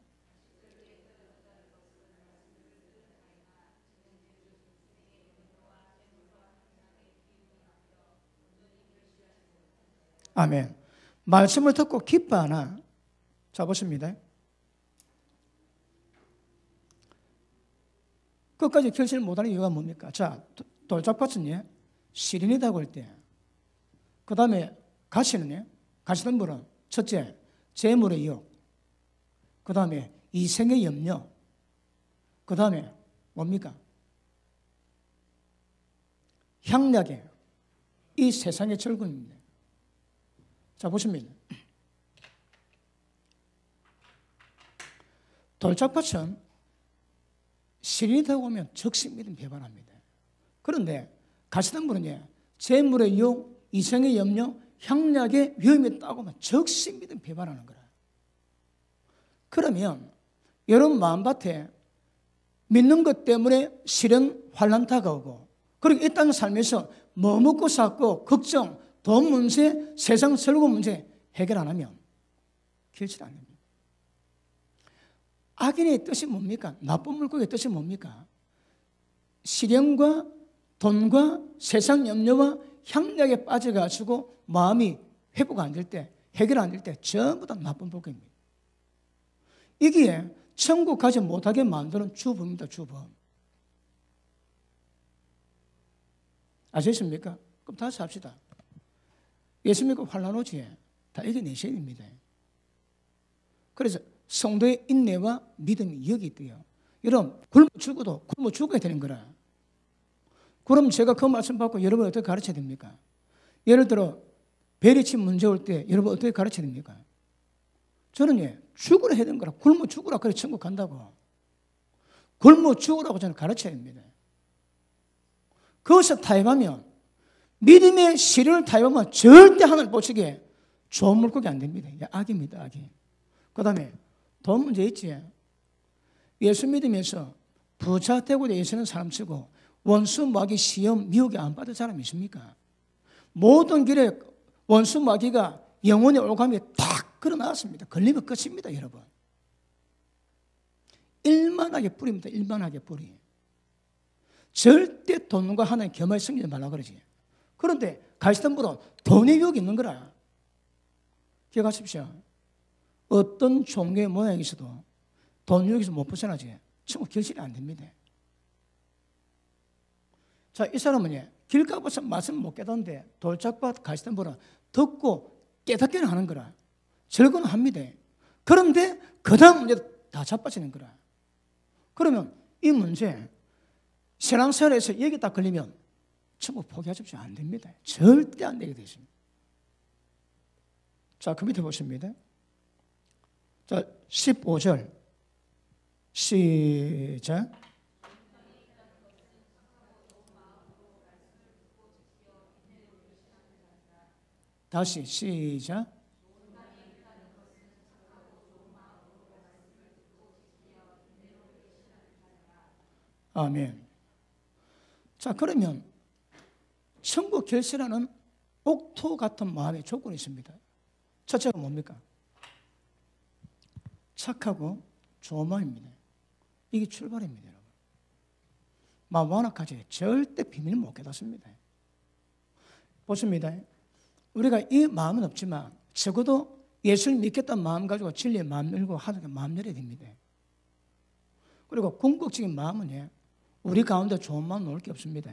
아멘. 말씀을 듣고 기뻐하나. 자, 보십니다. 끝까지 결실을 못하는 이유가 뭡니까? 자, 돌짝밭은 시린이다고 할 때, 그 다음에 가시는 가시덤불은 첫째, 재물의 유혹, 그 다음에 이생의 염려, 그 다음에 뭡니까? 향락의 이 세상의 즐거움입니다. 자, 보십니다. 돌짝밭은 시린이 되고 오면 적시 믿음 배반합니다. 그런데 가시덤불은 재물의 유혹, 이생의 염려, 향락의 위험이 따고 오면 적시 믿음 배반하는 거라. 그러면 여러분 마음밭에 믿는 것 때문에 시련, 환난 다가오고, 그리고 이 땅 살면서 뭐 먹고 살고 걱정, 돈 문제, 세상 설고 문제 해결 안 하면 결실 안 됩니다. 악인의 뜻이 뭡니까? 나쁜 물고기의 뜻이 뭡니까? 시련과 돈과 세상 염려와 향락에 빠져가지고 마음이 회복 안 될 때, 해결 안 될 때 전부 다 나쁜 물고기입니다. 이게 천국 가지 못하게 만드는 주범입니다. 주범. 아시겠습니까? 그럼 다시 합시다. 예수 믿고 환난 오지 다 이겨내셔야 됩니다. 그래서 성도의 인내와 믿음이 여기 있대요. 여러분 굶어 죽어도 굶어 죽어야 되는 거라. 그럼 제가 그 말씀 받고 여러분 어떻게 가르쳐야 됩니까? 예를 들어 베리치 문제 올 때 여러분 어떻게 가르쳐야 됩니까? 저는 죽으라 해야 되는 거라. 굶어 죽으라 그래 천국 간다고. 굶어 죽으라고 저는 가르쳐야 됩니다. 거기서 타협하면, 믿음의 시련을 타협하면 절대 하늘 보시기에 좋은 물고기 안 됩니다. 악입니다. 악이. 그 다음에 돈 문제 있지. 예수 믿으면서 부자 되고 예수는 사람 치고 원수 마귀 시험 미혹에 안 받을 사람이 있습니까? 모든 길에 원수 마귀가 영혼의 올감에 탁 걸어놨습니다. 걸리면 끝입니다, 여러분. 일만하게 뿌립니다. 일만하게 뿌리. 절대 돈과 하나님 겸하여 섬기지 말라 그러지. 그런데 가시던 분은 돈의 유혹이 있는 거라. 기억하십시오. 어떤 종교의 모양이 있어도 돈 유혹에서 못 벗어나지. 전부 결실이 안 됩니다. 자, 이 사람은 길 가고서 말씀을 못 깨닫는데 돌짝밭 가시던 분은 듣고 깨닫기는 하는 거라. 절거는 합니다. 그런데 그 다음 문제도 다 자빠지는 거라. 그러면 이 문제 신앙생활에서 여기 딱 걸리면 전부 포기하십시오. 안 됩니다. 절대 안 되게 되십니다. 자, 그 밑에 보십니다. 자, 15절 시작. 다시 시작. 아멘. 자, 그러면 천국 결실하는 옥토 같은 마음의 조건이 있습니다. 첫째가 뭡니까? 착하고 좋은 마음입니다. 이게 출발입니다, 여러분. 마음 완악하지 절대 비밀을 못 깨닫습니다. 보십니다. 우리가 이 마음은 없지만 적어도 예수를 믿겠다는 마음 가지고 진리의 마음 열고 하나님께 마음 열어야 됩니다. 그리고 궁극적인 마음은 우리 가운데 좋은 마음 놓을 게 없습니다.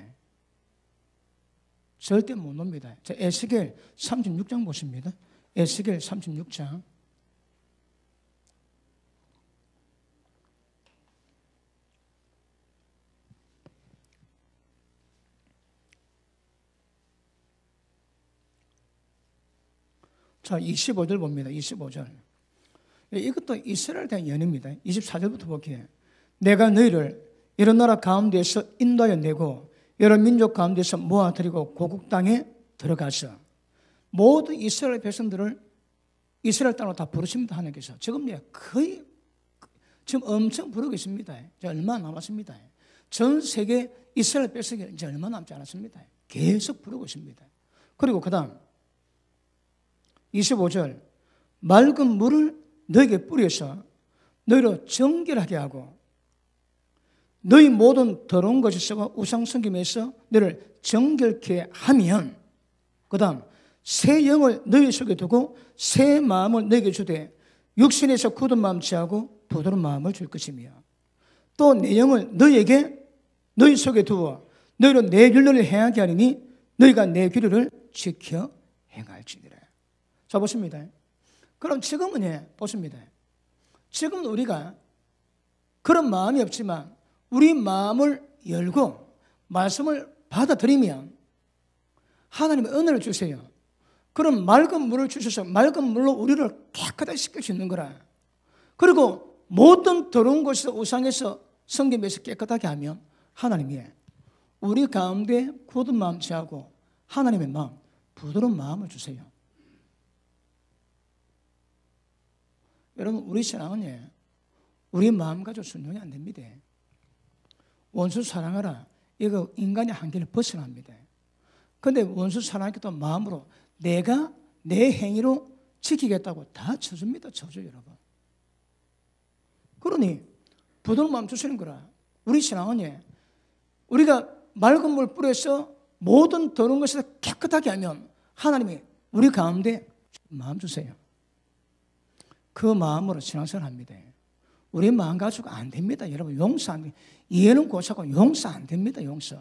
절대 못 놉니다. 자, 에스겔 36장 보십니다. 에스겔 36장. 자, 25절 봅니다. 25절. 이것도 이스라엘에 대한 연입니다. 24절부터 볼게요. 내가 너희를 여러 나라 가운데서 인도하여 내고 여러 민족 가운데서 모아들이고 고국 땅에 들어가서 모든 이스라엘 백성들을 이스라엘 땅으로 다 부르십니다. 하나님께서 지금 거의 지금 엄청 부르고 있습니다. 이제 얼마 남았습니다. 전 세계 이스라엘 백성이 이제 얼마 남지 않았습니다. 계속 부르고 있습니다. 그리고 그 다음 25절 맑은 물을 너에게 뿌려서 너희로 정결하게 하고 너희 모든 더러운 것에서 우상 섬김에서 너를 정결케 하면 그 다음 새 영을 너희 속에 두고 새 마음을 너에게 주되 육신에서 굳은 마음 취하고 부드러운 마음을 줄 것이며 또 내 영을 너희에게 너희 속에 두어 너희로 내 규례를 행하게 하리니 너희가 내 규례를 지켜 행할지니라. 자, 보십니다. 그럼 지금은 보십니다. 지금 우리가 그런 마음이 없지만 우리 마음을 열고 말씀을 받아들이면 하나님의 은혜를 주세요. 그럼 맑은 물을 주셔서 맑은 물로 우리를 깨끗하게 씻길 수 있는 거라. 그리고 모든 더러운 곳에서 우상에서 섬김에서 깨끗하게 하면 하나님이 우리 가운데 굳은 마음 취하고 하나님의 마음, 부드러운 마음을 주세요. 여러분, 우리 신앙은 우리 마음 가지고 순종이 안 됩니다. 원수 사랑하라. 이거 인간의 한계를 벗어납니다. 그런데 원수 사랑하겠다는 마음으로 내가 내 행위로 지키겠다고 다 쳐줍니다. 쳐줘요, 여러분. 그러니 부드러운 마음 주시는 거라. 우리 신앙은 우리가 맑은 물 뿌려서 모든 더러운 것에서 깨끗하게 하면 하나님이 우리 가운데 마음 주세요. 그 마음으로 신앙생활 합니다. 우리 마음 가지고 안 됩니다. 여러분, 용서 안 됩니다. 이해는 고사고 용서 안 됩니다. 용서.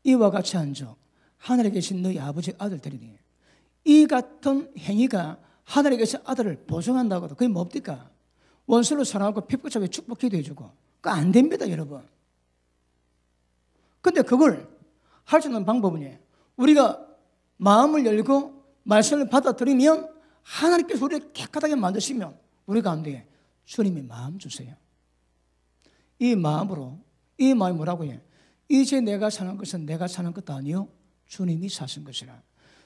이와 같이 한 적 하늘에 계신 너희 아버지 아들들이니 이 같은 행위가 하늘에 계신 아들을 보증한다고 해도 그게 뭡니까? 원수를 사랑하고 피부차게 축복기도 해주고 그거 안 됩니다. 여러분. 근데 그걸 할 수 있는 방법은 우리가 마음을 열고 말씀을 받아들이면 하나님께서 우리를 깨끗하게 만드시면 우리 가운데 주님의 마음 주세요. 이 마음으로, 이 마음이 뭐라고 해? 이제 내가 사는 것은 내가 사는 것도 아니요 주님이 사신 것이라.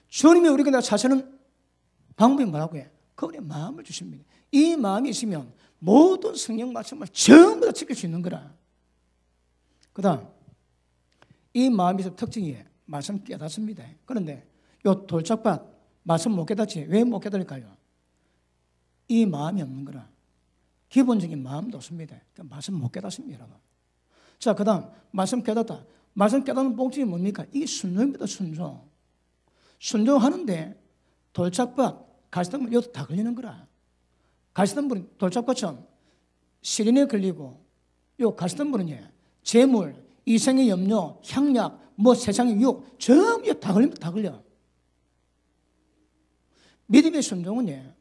주님이 우리가 사시는 방법이 뭐라고 해? 그분의 마음을 주십니다. 이 마음이 있으면 모든 성경 말씀을 전부 다 지킬 수 있는 거라. 그 다음 이 마음에서 특징이 말씀 깨닫습니다. 그런데 이 돌짝밭 말씀 못 깨닫지. 왜 못 깨달을까요? 이 마음이 없는 거라. 기본적인 마음도 없습니다. 그러니까 말씀 못 깨닫습니다, 여러분. 자, 그 다음 말씀 깨닫다. 말씀 깨닫는 목적이 뭡니까? 이게 순종입니다. 순종. 순종하는데 돌짝밭, 가시덤불 이것도 다 걸리는 거라. 가시덤불은 돌짝밭은 시린에 걸리고 요 가시덤불은 재물, 이생의 염려, 향약, 뭐 세상의 유혹 전부 다 걸립니다. 다 걸려. 믿음의 순종은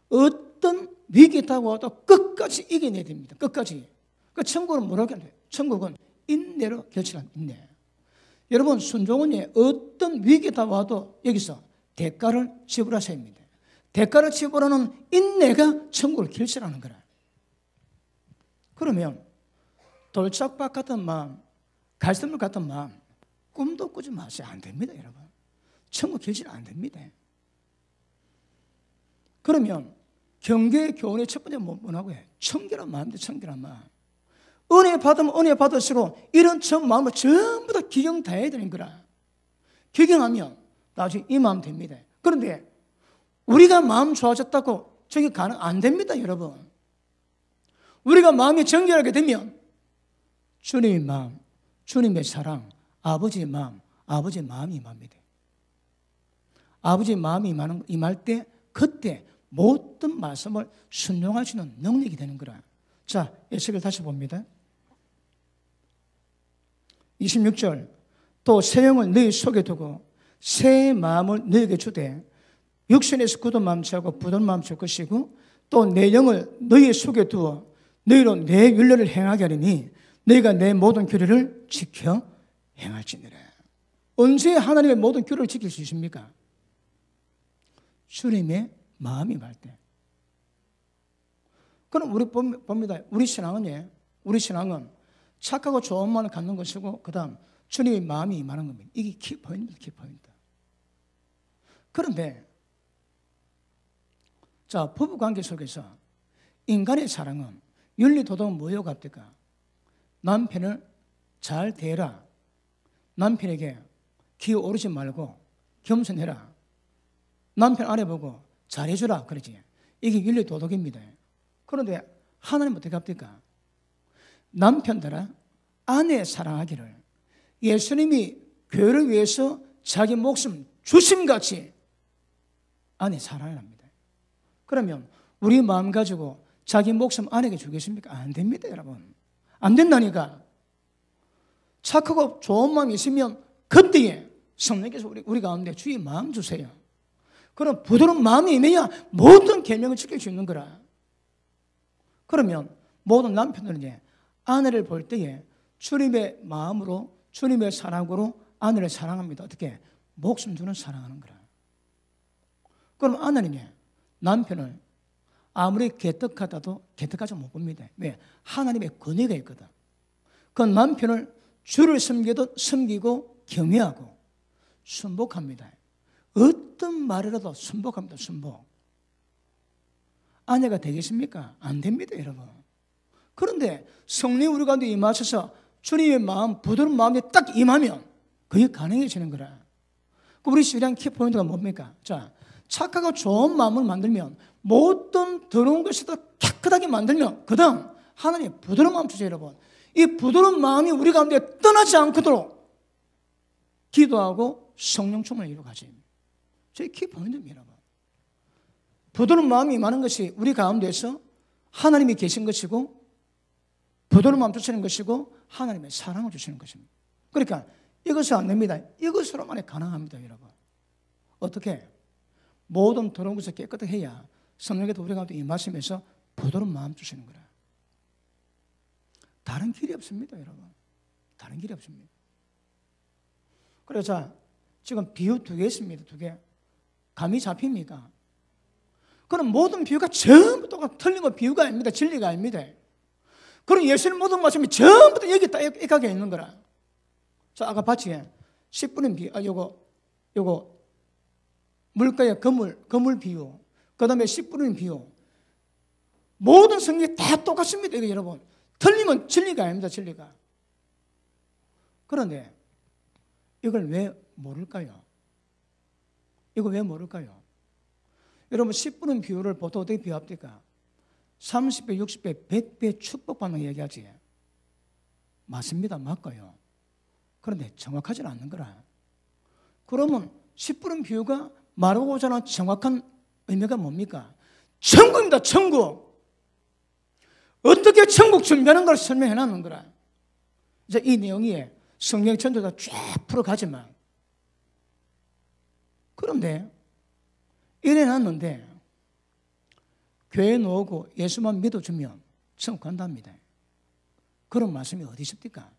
어떤 위기 있다고 해도 끝까지 이겨내야 됩니다. 끝까지. 그 천국은 뭐라고 해야 돼요? 천국은 인내로 결실한 인내. 여러분, 순종은 어떤 위기 있다고 해도 여기서 대가를 지불하셔야 합니다. 대가를 지불하는 인내가 천국을 결실하는 거라. 그러면 돌짝밭 같은 마음, 가시덤불 같은 마음 꿈도 꾸지 마세요. 안 됩니다, 여러분. 천국 결실 안 됩니다. 그러면 경계의 교훈의 첫 번째 뭐라고 해? 청결한 마음인데, 청결한 마음. 은혜 받으면 은혜 받을수록 이런 전 마음을 전부 다 기경 다 해야 되는 거라. 기경하면 나중에 이 마음 됩니다. 그런데 우리가 마음 좋아졌다고 저게 안 됩니다, 여러분. 우리가 마음이 정결하게 되면 주님의 마음, 주님의 사랑, 아버지의 마음, 아버지의 마음이 임합니다. 아버지의 마음이 임할 때 그때 모든 말씀을 순종할 수 있는 능력이 되는 거라. 자, 에스겔 다시 봅니다. 26절. 또 새 영을 너희 속에 두고 새 마음을 너희에게 주되 육신에서 굳은 마음 취하고 부드러운 마음 줄 것이고 또 내 영을 너희 속에 두어 너희로 내 율례를 행하게 하리니 너희가 내 모든 규례를 지켜 행할지니라. 언제 하나님의 모든 규례를 지킬 수 있습니까? 주님의 마음이 갈 때. 그럼 우리 봅니다. 우리 신앙은 착하고 좋은 마음을 갖는 것이고 그 다음 주님의 마음이 임하는 겁니다. 이게 키포인트입니다. 키포인트. 그런데 자, 부부관계 속에서 인간의 사랑은 윤리도덕은 뭐예요? 갑니까? 남편을 잘 대해라. 남편에게 기어오르지 말고 겸손해라. 남편 아래 보고 잘해주라. 그러지. 이게 윤리도덕입니다. 그런데 하나님은 어떻게 합니까? 남편들아 아내 사랑하기를 예수님이 교회를 위해서 자기 목숨 주심같이 아내 사랑을 합니다. 그러면 우리 마음 가지고 자기 목숨 아내에게 주겠습니까? 안 됩니다, 여러분. 안 된다니까. 착하고 좋은 마음이 있으면 그때에 성령께서 우리 가운데 주의 마음 주세요. 그럼 부드러운 마음이 임해야 모든 계명을 지킬 수 있는 거라. 그러면 모든 남편들은 아내를 볼 때에 주님의 마음으로 주님의 사랑으로 아내를 사랑합니다. 어떻게? 목숨 주는 사랑하는 거라. 그럼 아내는 남편을 아무리 개떡하다도 개떡하지 못 봅니다. 왜? 하나님의 권위가 있거든. 그 남편을 주를 섬기듯 섬기고 경외하고 순복합니다. 어떤 말이라도 순복합니다. 순복. 아내가 되겠습니까? 안 됩니다, 여러분. 그런데 성령이 우리 가운데 임하셔서 주님의 마음, 부드러운 마음이 딱 임하면 그게 가능해지는 거라. 우리 시리안 키포인트가 뭡니까? 자, 착하고 좋은 마음을 만들면 모든 더러운 것이 더 깨끗하게 만들면 그 다음 하나님의 부드러운 마음 주세요, 여러분. 이 부드러운 마음이 우리 가운데 떠나지 않도록 기도하고 성령 충만을 이루어가지. 저희 키포인트입니다, 여러분. 부드러운 마음이 임하는 것이 우리 가운데서 하나님이 계신 것이고 부드러운 마음 주시는 것이고 하나님의 사랑을 주시는 것입니다. 그러니까 이것은 안 됩니다. 이것으로만 가능합니다, 여러분. 어떻게? 모든 더러운 것을 깨끗하게 해야 성령께서 우리 가운데 임하시면서 부드러운 마음 주시는 거라. 다른 길이 없습니다, 여러분. 다른 길이 없습니다. 그래서 지금 비유 2개 있습니다. 2개. 감이 잡힙니까? 그럼 모든 비유가 전부 똑같은 틀린 거 비유가 아닙니다. 진리가 아닙니다. 그럼 예수님 모든 말씀이 전부 다 여기 딱 익하게 있는 거라. 자, 아까 봤지? 10분의 비유, 요거 물가의 거물 비유, 그 다음에 10분의 비유. 모든 성경이 다 똑같습니다, 이거 여러분. 틀리면 진리가 아닙니다, 진리가. 그런데 이걸 왜 모를까요? 이거 왜 모를까요? 여러분 10분은 비율을 보통 어떻게 비유합니까? 30배, 60배, 100배 축복받는 거 얘기하지. 맞습니다. 맞고요. 그런데 정확하지는 않는 거라. 그러면 10분은 비유가 말하고자 하는 정확한 의미가 뭡니까? 천국입니다. 천국. 어떻게 천국 준비하는 걸 설명해 놨는 거라. 이제 이 내용이 성경 전체가 쫙 풀어가지만, 그런데 이래 놨는데 교회에 나오고 예수만 믿어주면 천국 간답니다. 그런 말씀이 어디 있습니까?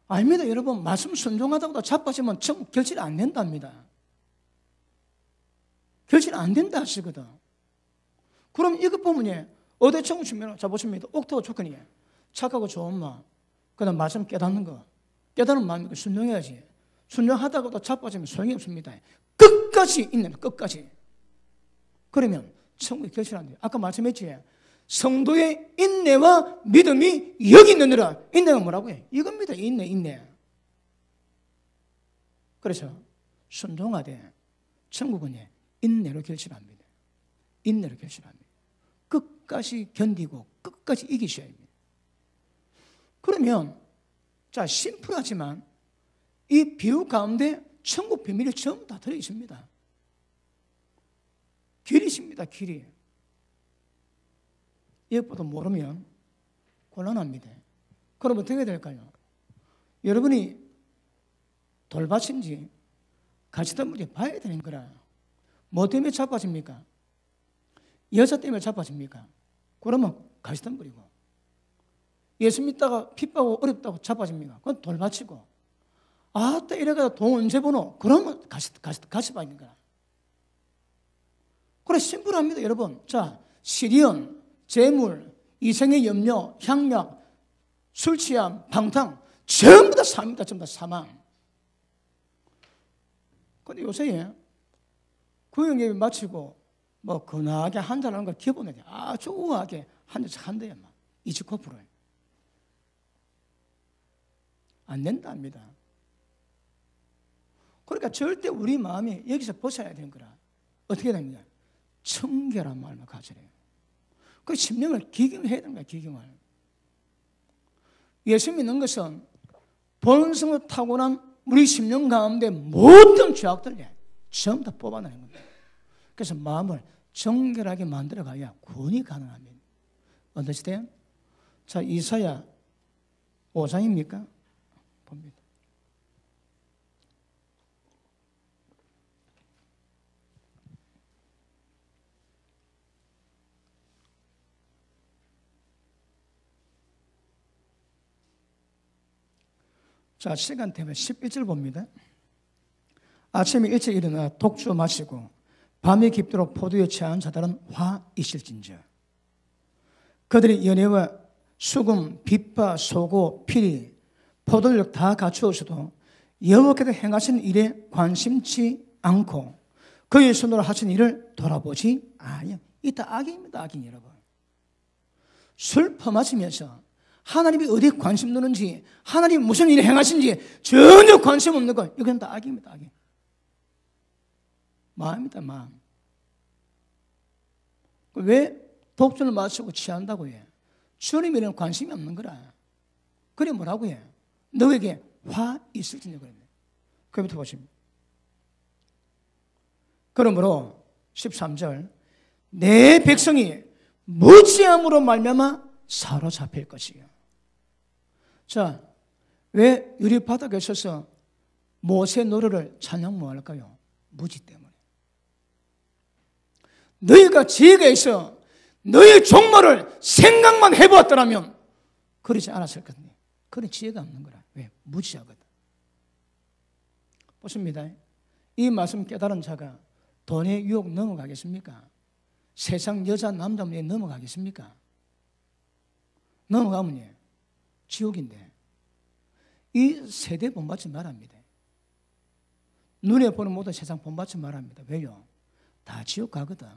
아닙니다. 여러분, 말씀 순종하다보다 자빠지면 천국 결실 안 된답니다. 결실 안 된다 하시거든. 그럼 이것 보면 어디 천국 주면, 자 보십니다. 옥토가 조건이 착하고 좋은 마음, 그 다음 말씀 깨닫는 거, 깨닫는 마음이 순종해야지. 순종하다가도 자빠지면 소용이 없습니다. 끝까지 있네, 끝까지. 그러면 천국이 결실 안 돼요. 아까 말씀했지, 성도의 인내와 믿음이 여기 있느니라. 인내가 뭐라고 해? 이겁니다. 인내. 그래서 순종하되 천국은 인내로 결실합니다. 인내로 결실합니다. 끝까지 견디고 끝까지 이기셔야 합니다. 그러면 자, 심플하지만 이 비유 가운데 천국 비밀이 전부 다 들어있습니다. 길이십니다. 길이. 이것보다 모르면 곤란합니다. 그럼 어떻게 해야 될까요? 여러분이 돌밭인지 가시덤불이 봐야 되는 거라. 뭐 때문에 자빠집니까? 여자 때문에 자빠집니까? 그러면 가시덤불이고. 예수 믿다가 핍박하고 어렵다고 자빠집니까? 그건 돌밭이고. 아따 이래가 돈 언제 버노? 그러면 가시 빠진 거라. 그래, 심플합니다, 여러분. 자, 시련, 재물, 이생의 염려, 향락, 술 취함, 방탕, 전부 다 사망입니다. 전부 다 사망. 근데 요새 구역예배 마치고 뭐 근하게 한잔하는 걸 기본에 아주 우아하게 한잔씩 한대요. 29%에. 안 된답니다. 그러니까 절대 우리 마음이 여기서 벗어야 되는 거라. 어떻게 됩니까? 청결한 마음을 가지래요. 그 심령을 기경해야 되는 거야, 기경을. 예수 믿는 것은 본성으로 타고난 우리 심령 가운데 모든 죄악들을 전부 다 뽑아내는 겁니다. 그래서 마음을 정결하게 만들어가야 구원이 가능합니다. 어떠시대요? 자, 이사야 5장입니까? 봅니다. 자, 시간 때문에 11절 봅니다. 아침에 일찍 일어나 독주 마시고 밤이 깊도록 포도에 취한 자들은 화 있을진저. 그들이 연회와 수금, 빛과 소고, 피리, 포도력 다 갖추어서도 여호와께서 행하신 일에 관심치 않고 그의 손으로 하신 일을 돌아보지 아니요. 이 다 악입니다, 악인 여러분. 술 퍼마시면서 하나님이 어디에 관심 두는지, 하나님이 무슨 일을 행하신지 전혀 관심 없는 거, 이건 다 악입니다, 악이. 마음이다, 마음. 왜 독주를 마시고 취한다고 해? 주님에는 관심이 없는 거라. 그래 뭐라고 해? 너에게 화 있을지냐 그랬네. 그 밑에 보십니다. 그러므로 13절 내 백성이 무지함으로 말미암아 사로잡힐 것이요. 자, 왜 유리바닥에 서서 모세 노래를 찬양 뭐할까요? 무지 때문에. 너희가 지혜가 있어 너희 종말을 생각만 해보았더라면 그러지 않았을 것이니 그런 지혜가 없는 거라. 왜? 무지하거든. 보십니다. 이 말씀 깨달은 자가 돈의 유혹 넘어가겠습니까? 세상 여자 남자 문에 넘어가겠습니까? 넘어가면 지옥인데 이 세대 본받지 말합니다. 눈에 보는 모든 세상 본받지 말합니다. 왜요? 다 지옥 가거든.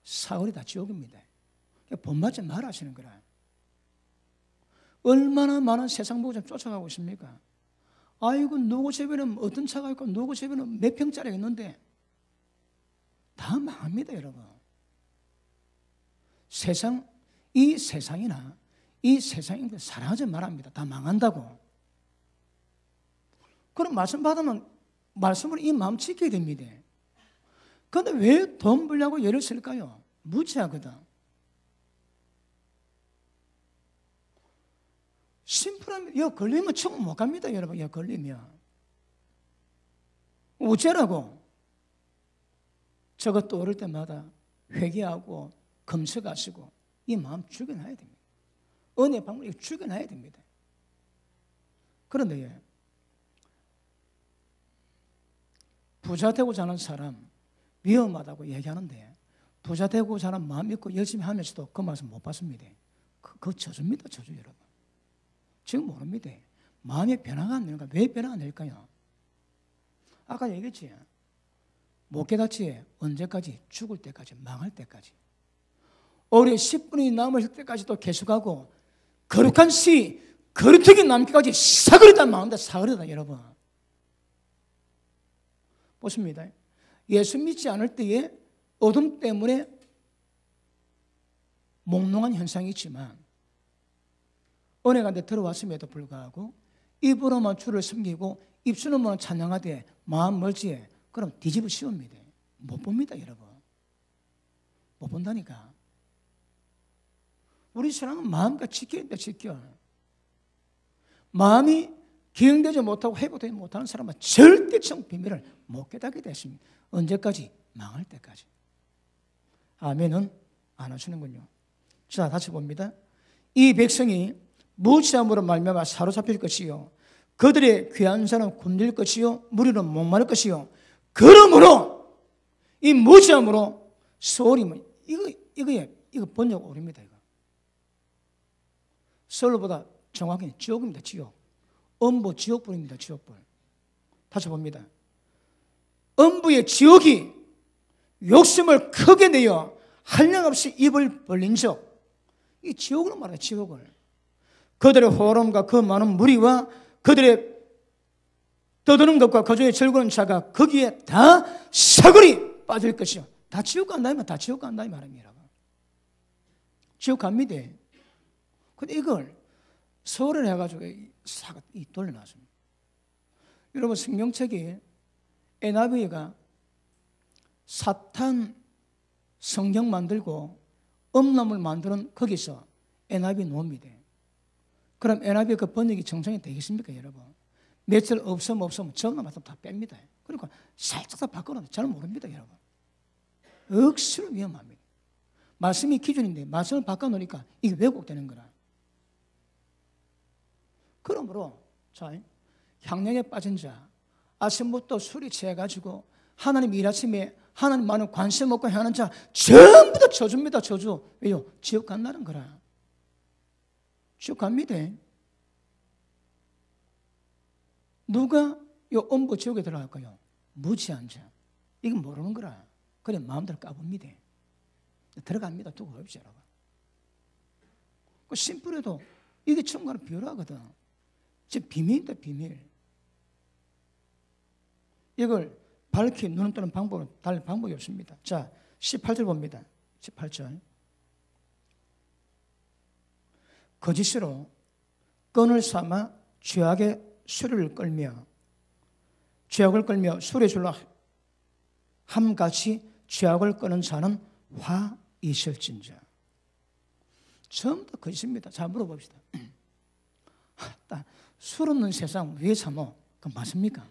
사월이 다 지옥입니다. 본받지 말하시는 거라. 얼마나 많은 세상 보고 쫓아가고 있습니까? 아이고 누구 집에는 어떤 차가 있고 누구 집에는 몇 평짜리가 있는데 다 망합니다, 여러분. 이 세상이나 이 세상인들 사랑하지 말합니다. 다 망한다고. 그럼 말씀 받으면 말씀을 이 마음 지켜야 됩니다. 그런데 왜 돈 벌려고 예를 쓸까요? 무지하거든. 심플합니다. 이거 걸리면 천국 못 갑니다, 여러분. 이거 걸리면. 어째라고? 저것도 오를 때마다 회개하고 검색하시고 이 마음 죽여놔야 됩니다. 은혜 방법을 죽여놔야 됩니다. 그런데 부자 되고자 하는 사람 위험하다고 얘기하는데 부자 되고자 하는 마음 있고 열심히 하면서도 그 말씀 못 받습니다. 그거 저주입니다, 저주 여러분. 지금 모릅니다. 마음의 변화가 안 되는가? 왜 변화가 안 될까요? 아까 얘기했지. 못 깨닫지. 언제까지? 죽을 때까지, 망할 때까지. 올해 10분이 남을 때까지도 계속하고 거룩한 씨, 거룩하게 남기까지 사그리다 망한다, 사그리다 여러분. 보십니다. 예수 믿지 않을 때에 어둠 때문에 몽롱한 현상이 있지만 은혜가 내 들어왔음에도 불구하고 입으로만 주를 섬기고 입술로만 찬양하되 마음 멀지에 그럼 뒤집어 씌웁니다. 못 봅니다, 여러분. 못 본다니까. 우리 신앙은 마음과 지켜야 돼, 지켜. 마음이 기억되지 못하고 회복되지 못하는 사람은 절대적 비밀을 못 깨닫게 됐습니다. 언제까지? 망할 때까지. 아멘은 안 하시는군요. 자, 다시 봅니다. 이 백성이 무지함으로 말미암아 사로잡힐 것이요 그들의 귀한 자는 굶릴 것이요 무리는 목마를 것이요 그러므로 이 무지함으로 소홀히 이거 번역 오릅니다. 이거 서울보다 정확히 지옥입니다. 지옥. 음부 지옥불입니다. 지옥불. 다시 봅니다. 음부의 지옥이 욕심을 크게 내어 한량없이 입을 벌린 적 이 지옥으로 말해요. 지옥을. 그들의 호름과 그 많은 무리와 그들의 떠드는 것과 그중에 즐거운 자가 거기에 다 사거리 빠질 것이요. 다 지옥 간다면 다 지옥 간다 이 말입니다. 지옥 갑니다. 근데 이걸 서울을 해가지고 사가 돌려놨습니다. 여러분 성경책이 NIV가 사탄 성경 만들고 엄람을 만드는 거기서 NIV 놓습니다. 그럼 NIV 그 번역이 정상이 되겠습니까, 여러분? 며칠 없으면 전부 다 뺍니다. 그러니까 살짝 다 바꿔놓아요. 잘 모릅니다, 여러분. 억수로 위험합니다. 말씀이 기준인데 말씀을 바꿔놓으니까 이게 왜곡되는 거라. 그러므로 자, 향령에 빠진 자, 아침부터 술이 취해가지고 하나님 일 아침에 하나님만은 관심 없고 하는 자 전부 다 저주입니다. 저주. 왜요? 지옥 간다는 거라. 지옥 갑니다. 누가 이 음부 지옥에 들어갈까요? 무지한 자. 이건 모르는 거라. 그래 마음대로 까봅니다. 들어갑니다. 두고 봅시다. 여러분. 그 심플해도 이게 천국과는 비교하거든. 지금 비밀이다, 비밀. 이걸 밝히 눈을 뜨는 방법은 다른 방법이 없습니다. 자, 18절 봅니다. 18절. 거짓으로 끈을 삼아 죄악의 수레를 끌며 죄악을 끌며 수레줄로 함같이 죄악을 끄는 자는 화 있을진저. 전부 다 거짓입니다. 자, 물어봅시다. 술 없는 세상 왜 참어? 그건 맞습니까?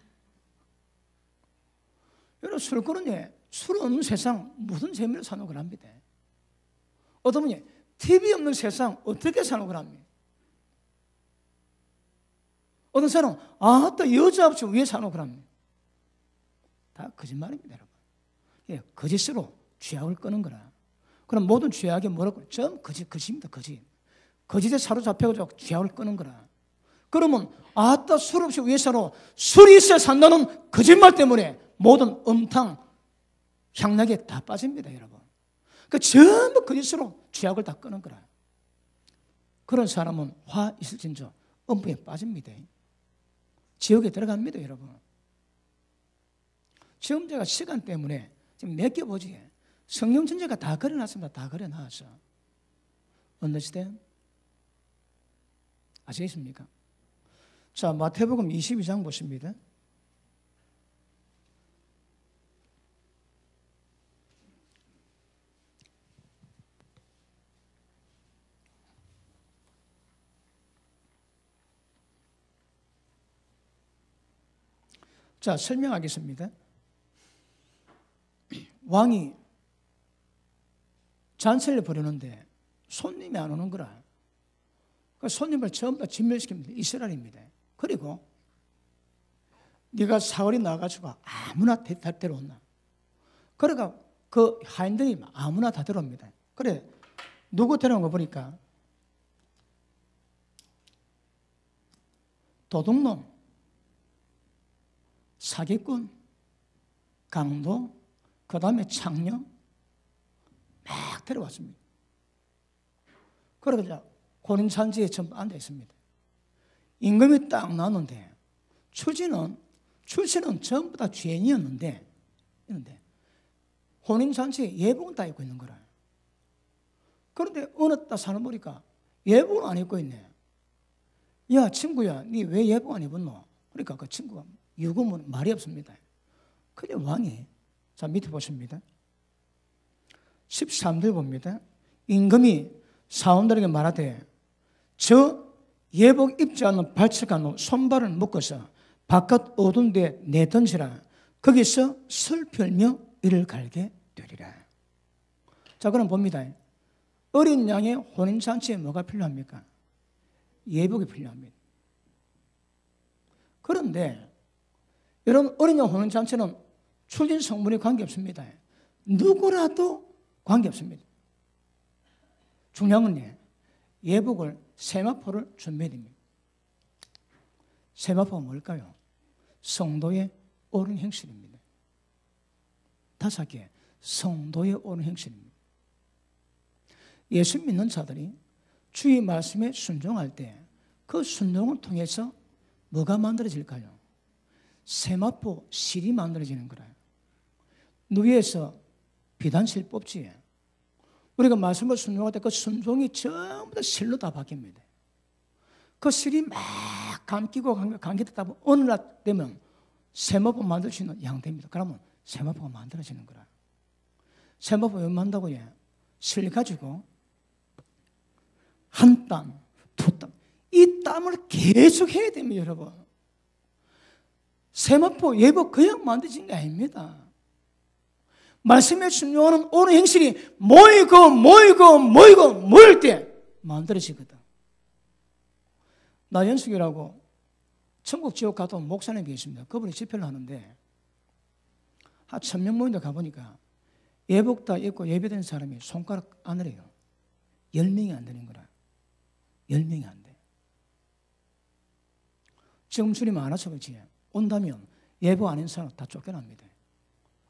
여러분 술 끊으니 술 없는 세상 무슨 재미로 사는 거랍니다. 어떤 분이 TV 없는 세상 어떻게 사는 거랍니다. 어떤 사람은 또 여자 없이 왜 사는 거랍니다. 다 거짓말입니다, 여러분. 예, 거짓으로 죄악을 끄는 거라. 그럼 모든 죄악이 뭐라고? 전 거짓입니다, 거짓. 거짓에 사로잡혀서 죄악을 끄는 거라. 그러면 술 없이 왜 살아? 술이 있어야 산다는 거짓말 때문에 모든 음탕, 향락에 다 빠집니다, 여러분. 그 전부 거짓으로 죄악을 다 끄는 거라. 그런 사람은 화 있을진저 음부에 빠집니다. 지옥에 들어갑니다, 여러분. 지금 제가 시간 때문에 지금 몇 개 보지. 성경 전체가 다 그려놨습니다. 다 그려놨어. 언더스탠? 아시겠습니까? 자, 마태복음 22장 보십니다. 자, 설명하겠습니다. 왕이 잔치를 벌이는데 손님이 안 오는 거라. 그 손님을 전부 다 진멸시킵니다. 이스라엘입니다. 그리고 네가 사흘이 나가지고 아무나 다 데려온다. 그러니까 그 하인들이 아무나 다 데려옵니다. 그래, 누구 데려온 거 보니까 도둑놈, 사기꾼, 강도, 그 다음에 창녀 막 데려왔습니다. 그러자 혼인잔치에 전부 앉아 있습니다. 임금이 딱 나왔는데 출신은 전부 다 죄인이었는데 혼인잔치에 예복은 다 입고 있는 거라. 그런데 어느 딱 사람 보니까 예복은 안 입고 있네. 야, 친구야, 니 왜 예복 안 입었노? 그러니까 그 친구가 유금은 말이 없습니다. 그래 왕이, 자 밑에 보십니다. 13절 봅니다. 임금이 사원들에게 말하되 저 예복 입지 않는 발칙한 손발을 묶어서 바깥 어두운 데 내던지라. 거기서 슬플며 이를 갈게 되리라. 자, 그럼 봅니다. 어린 양의 혼인잔치에 뭐가 필요합니까? 예복이 필요합니다. 그런데 여러분, 어린 양 혼인잔치는 출신 성분이 관계없습니다. 누구라도 관계없습니다. 중요한 건 예복을 세마포를 준비해야 됩니다. 세마포가 뭘까요? 성도의 옳은 행실입니다. 5개, 성도의 옳은 행실입니다. 예수 믿는 자들이 주의 말씀에 순종할 때 그 순종을 통해서 뭐가 만들어질까요? 세마포 실이 만들어지는 거라요. 누이에서 비단실 뽑지. 우리가 말씀을 순종할 때 그 순종이 전부 다 실로 다 바뀝니다. 그 실이 막 감기다 보면 어느 날 되면 세마포 만들 수 있는 양대입니다. 그러면 세마포가 만들어지는 거라. 세마포 왜 만든다고 해? 실 가지고 한 땀, 두 땀, 이 땀을 계속 해야 됩니다, 여러분. 세마포 예복 그냥 만드신 게 아닙니다. 말씀에 순종하는 옳은 행실이 모일 때 만들어지거든. 나연숙이라고 천국 지옥 가도 목사님이 계십니다. 그분이 집회를 하는데 한 1000명 모인데 가보니까 예복 다 입고 예배된 사람이 손가락 안으래요. 10명이 안 되는 거라. 10명이 안 돼. 지금 주님 안 하셔보지. 온다면 예복 아닌 사람 다 쫓겨납니다.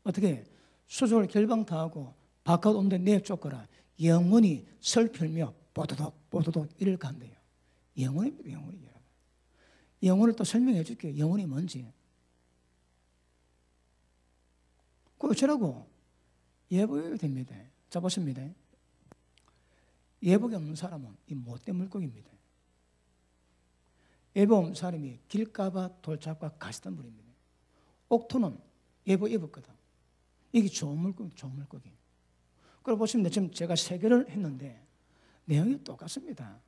어떻게 수족을 결방당하고 바깥 온데 내쫓거라. 영원히 슬플며 뽀도독 이를 간대요. 영원입니다. 영원이. 영혼을 또 설명해 줄게요. 영혼이 뭔지. 그 어쩌라고? 예복이 됩니다. 자, 보십니다. 예복이 없는 사람은 이 못된 물고기입니다. 예복 없는 사람이 길가봐 돌잡과 가시던 물입니다. 옥토는 예복 입었거든. 이게 좋은 물고기, 좋은 물고기. 그리고 보시면 지금 제가 3개를 했는데 내용이 똑같습니다.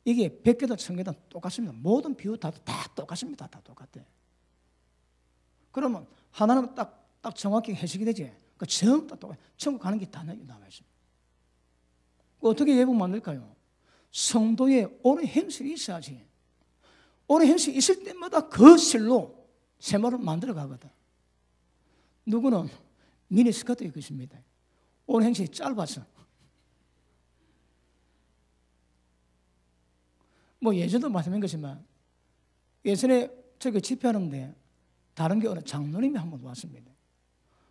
이게 100개든 1000개든 똑같습니다. 모든 비유 다 똑같습니다. 다 똑같아. 그러면 하나는 딱 정확히 해석이 되지. 그 전부 다 똑같아. 천국 가는 게 다 나와 있습니다. 어떻게 예복 만들까요? 성도의 옳은 행실이 있어야지. 옳은 행실이 있을 때마다 그 실로 세마를 만들어 가거든. 누구는 미니스커트 입고 있습니다. 옳은 행실이 짧아서. 뭐 예전도 말씀한 것이지만 예전에 저기 집회하는데 다른 게 어느 장로님이 한 번 왔습니다.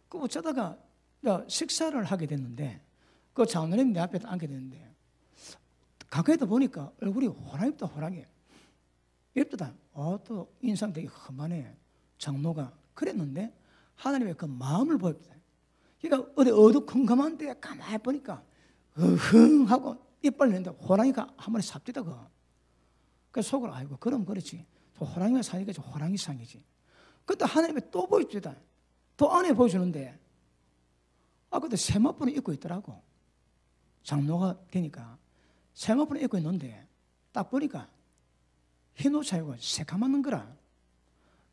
그 어쩌다가 식사를 하게 됐는데 그 장로님 내 앞에 앉게 됐는데 가까이다 보니까 얼굴이 호랑이다 호랑이. 예쁘다. 또 인상 되게 험하네. 장로가 그랬는데 하나님의 그 마음을 보입니다. 그러니까 어디 어두컴컴한데 가만히 보니까 으흥 하고 이빨 내는데 호랑이가 한 마리 삽디다 그거. 그래서 속으로 아이고 그럼 그렇지. 호랑이가 사니까 호랑이 상이지. 그때 하나님이 또 보여줍니다. 또 안에 보여주는데 그때 세마포를 입고 있더라고. 장로가 되니까 세마포를 입고 있는데 딱 보니까 흰 옷 차이고 새까만 거라.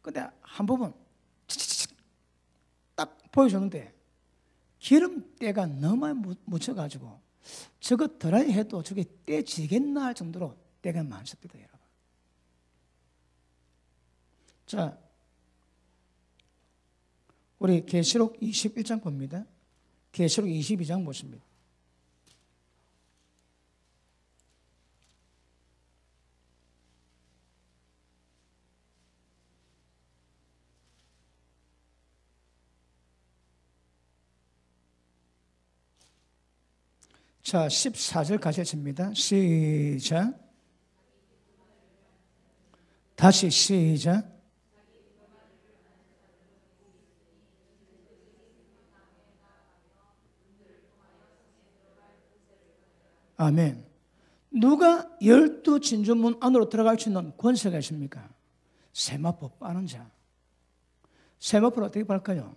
근데 한 부분 딱 보여주는데 기름때가 너무 많이 묻혀가지고 저거 드라이 해도 저게 떼지겠나 할 정도로 때가 많습니다, 여러분. 자, 우리 계시록 21장 봅니다. 계시록 22장 보십니다. 자, 14절 가셨습니다. 시작. 다시 시작. 아멘. 누가 12진주문 안으로 들어갈 수 있는 권세가 있습니까? 세마포 빠는 자. 세마포는 어떻게 빨까요?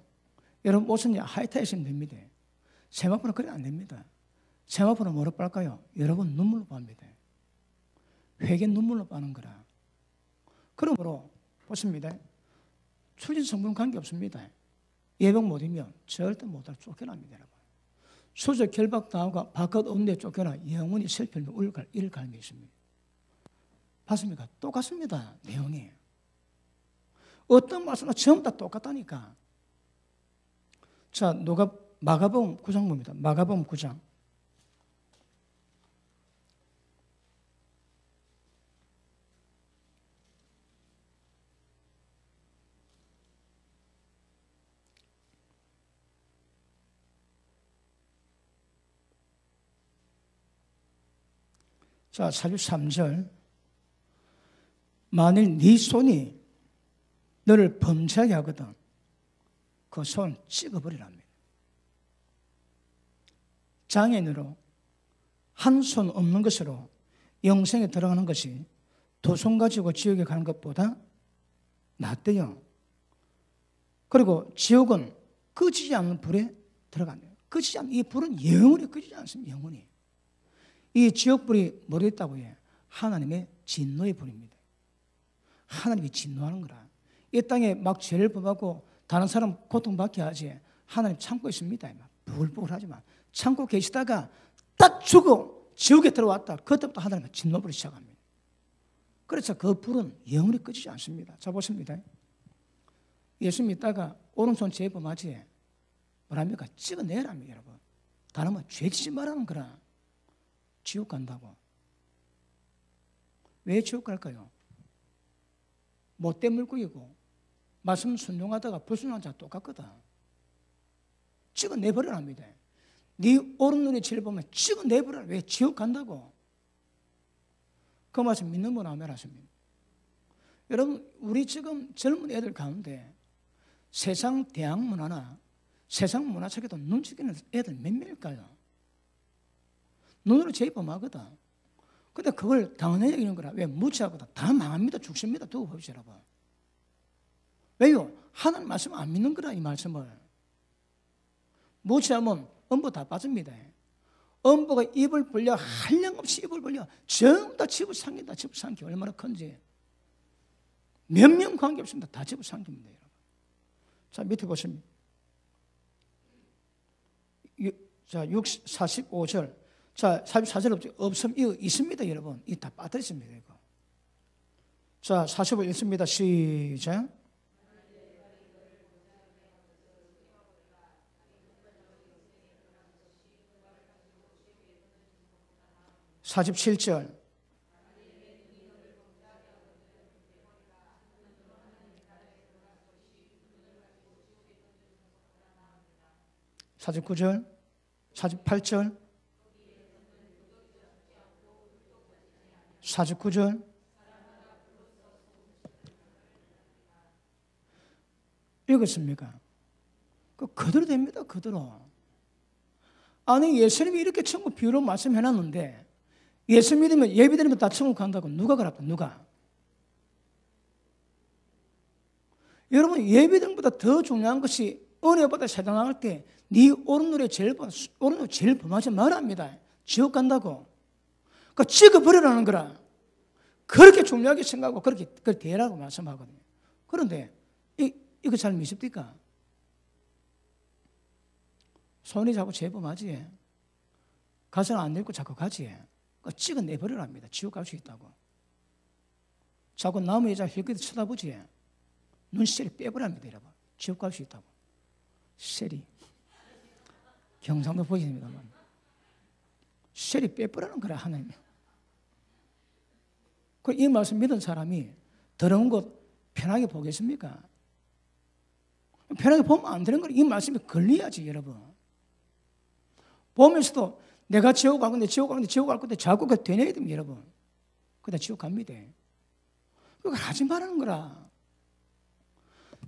여러분 옷은 하이타이 있으면 됩니다. 세마포는 그래 안 됩니다. 세마포는 뭐로 빨까요? 여러분 눈물로 빱니다. 회개 눈물로 빠는 거라. 그러므로 보십니다. 출신 성분 관계없습니다. 예방 못이면 절대 못할 쫓겨납니다. 여러분. 수저 결박당하고 바깥 없는데 쫓겨나 영원히 슬픔이 이를 갈미 있습니다. 봤습니까? 똑같습니다. 내용이. 어떤 말씀도 전부 다 똑같다니까. 자, 마가복음 9장 봅니다. 마가복음 9장. 자, 43절. 만일 네 손이 너를 범죄하게 하거든 그 손 찍어버리랍니다. 장애인으로 한 손 없는 것으로 영생에 들어가는 것이 두 손 가지고 지옥에 가는 것보다 낫대요. 그리고 지옥은 꺼지지 않는 불에 들어간대요. 꺼지지 않는, 이 불은 영원히 꺼지지 않습니다. 영원히. 이 지옥불이 뭐로 있다고 해요? 하나님의 진노의 불입니다. 하나님이 진노하는 거라. 이 땅에 막 죄를 범하고 다른 사람 고통받게 하지 하나님 참고 있습니다. 부글부글 하지만 참고 계시다가 딱 죽어 지옥에 들어왔다. 그때부터 하나님은 진노불이 시작합니다. 그래서 그 불은 영원히 꺼지지 않습니다. 자 보십니다. 예수 믿다가 오른손 죄 범하지 뭐랍니까? 찍어내랍니다. 여러분. 다른 말 죄짓지 말라는 거라. 지옥 간다고. 왜 지옥 갈까요? 못된 물고기고 말씀 순종하다가 불순종한 자 똑같거든. 찍어내버려랍니다. 네 오른눈에 죄를 보면 찍어내버려. 왜 지옥 간다고? 그 말씀 믿는 분 아멘 하십니다. 여러분 우리 지금 젊은 애들 가운데 세상 대학 문화나 세상 문화책에도 눈치기는 애들 몇 명일까요? 눈으로 죄 범하거든. 근데 그걸 당연히 여기는 거라. 왜? 무지하거든. 다 망합니다. 죽습니다. 두고 봅시다, 여러분. 왜요? 하나님 말씀 안 믿는 거라, 이 말씀을. 무지하면 엄부 다 빠집니다. 엄부가 입을 벌려, 한량없이 입을 벌려, 전부 다 집을 삼긴다. 집을 삼기 얼마나 큰지. 몇 명 관계없습니다. 다 집을 삼깁니다, 여러분. 자, 밑에 보시면. 자, 45절. 자, 44절 없음, 이거 있습니다, 여러분. 이 다 빠져 있습니다, 이거. 자, 45절 있습니다. 시작. (47절) 49절 48절 49절 되겠습니까? 그대로 됩니다. 그대로. 아니 예수님이 이렇게 천국 비유로 말씀해놨는데 예수 믿으면 예비 드리면 다 천국 간다고 누가 그랬다? 누가? 여러분 예비 드림보다 더 중요한 것이 은혜보다 세당할 때 네 오른눈에 제일 범하지 말합니다. 지옥 간다고. 그러니까 찍어버리라는 거라. 그렇게 중요하게 생각하고 그렇게 그걸 대라고 말씀하거든요. 그런데 이거 잘 믿습니까? 손이 자꾸 재범하지. 가서는 안 되고 자꾸 가지. 그러니까 찍어내버리랍니다. 지옥 갈 수 있다고. 자꾸 나무 여자 힐끗 쳐다보지. 눈시리 빼버립니다. 여러분. 지옥 갈 수 있다고. 세리. 경상도 보시입니다만. 세리 빼버리는 거라 하나님이. 이 말씀 믿은 사람이 더러운 것 편하게 보겠습니까? 편하게 보면 안 되는 거예요. 이 말씀이 걸려야지 여러분. 보면서도 내가 지옥 갈 건데 지옥 갈 건데 자꾸 그 되뇌야 됩니다 여러분. 그러다 지옥 갑니다. 그거 하지 말라는 거라.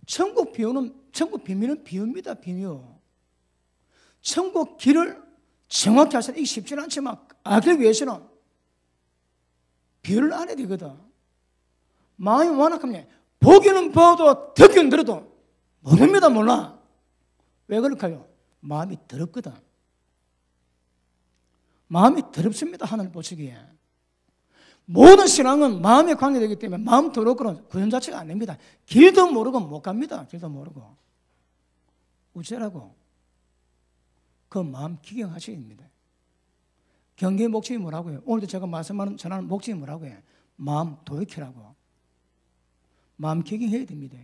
천국 비밀은 비유입니다. 비유. 천국 길을 정확히 하시는 이게 쉽지는 않지만 알기 위해서는 비유를 안 해야 되거든. 마음이 완악하면 보기는 봐도 듣기는 들어도 모릅니다. 몰라. 왜 그럴까요? 마음이 더럽거든. 마음이 더럽습니다. 하나님 보시기에. 모든 신앙은 마음에 관계되기 때문에 마음 더럽고는 구원 자체가 안 됩니다. 길도 모르고 못 갑니다. 길도 모르고. 우째라고. 그 마음 기경하셔야 됩니다. 경계의 목적이 뭐라고요? 오늘도 제가 전하는 목적이 뭐라고요? 마음 도익이라고. 마음 기경해야 됩니다.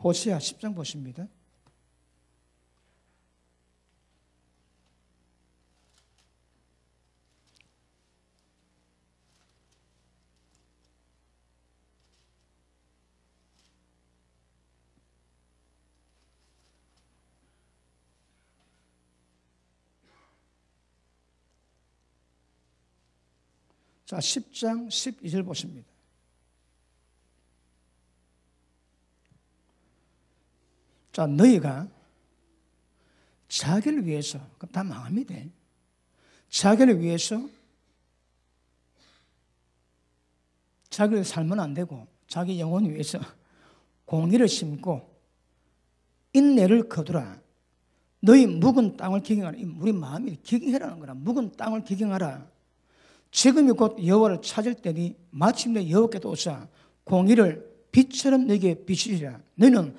호세아 10장 보십니다. 자, 10장 12절 보십니다. 자, 너희가 자기를 위해서, 그럼 다 망합니다. 자기를 위해서 자기를 살면 안 되고 자기 영혼을 위해서 공의를 심고 인내를 거두라. 너희 묵은 땅을 기경하라. 우리 마음이 기경해라는 거라. 묵은 땅을 기경하라. 지금이 곧 여호와를 찾을 때니 마침내 여호와께도 오사 공의를 빛처럼 너에게 비추시리라. 너희는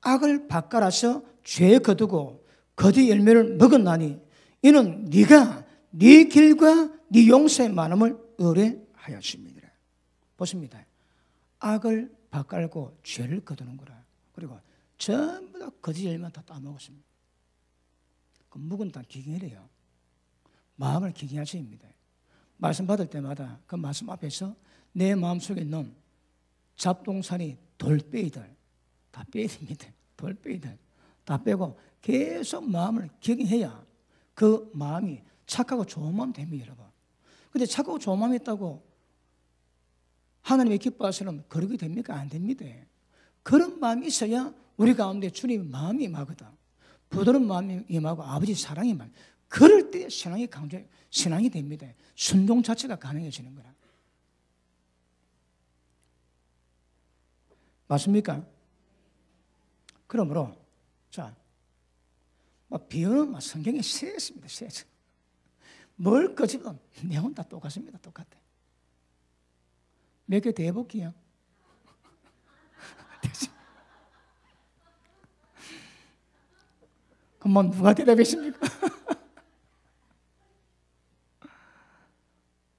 악을 바꿔라서 죄에 거두고 거듭 열매를 먹었나니 이는 네가 네 길과 네 용서의 많음을 의뢰하였습니다. 보십니다. 악을 바꿔고 죄를 거두는 거라. 그리고 전부 다 거짓 열매만 다 따먹었습니다. 그 묵은 땅 기경이래요. 마음을 기경하셔야 합니다. 말씀 받을 때마다 그 말씀 앞에서 내 마음속에 있는 잡동사니 돌빼이들 다 빼야 됩니다. 돌빼이들 다 빼고 계속 마음을 기경해야 그 마음이 착하고 좋은 마음 됩니다. 여러분. 근데 착하고 좋은 마음이 있다고 하나님의 기뻐하시는 거룩이 됩니까? 안 됩니다. 그런 마음이 있어야 우리 가운데 주님의 마음이 임하거든. 부드러운 마음이 임하고 아버지 사랑이 임하고 그럴 때 신앙이 됩니다. 순종 자체가 가능해지는 거라. 맞습니까? 그러므로 자, 비유는 성경에 세습니다. 세서 뭘 꺼집어도 내용 다 똑같습니다. 똑같아. 몇 개 더 해볼게요. 그럼 누가 대답했습니까?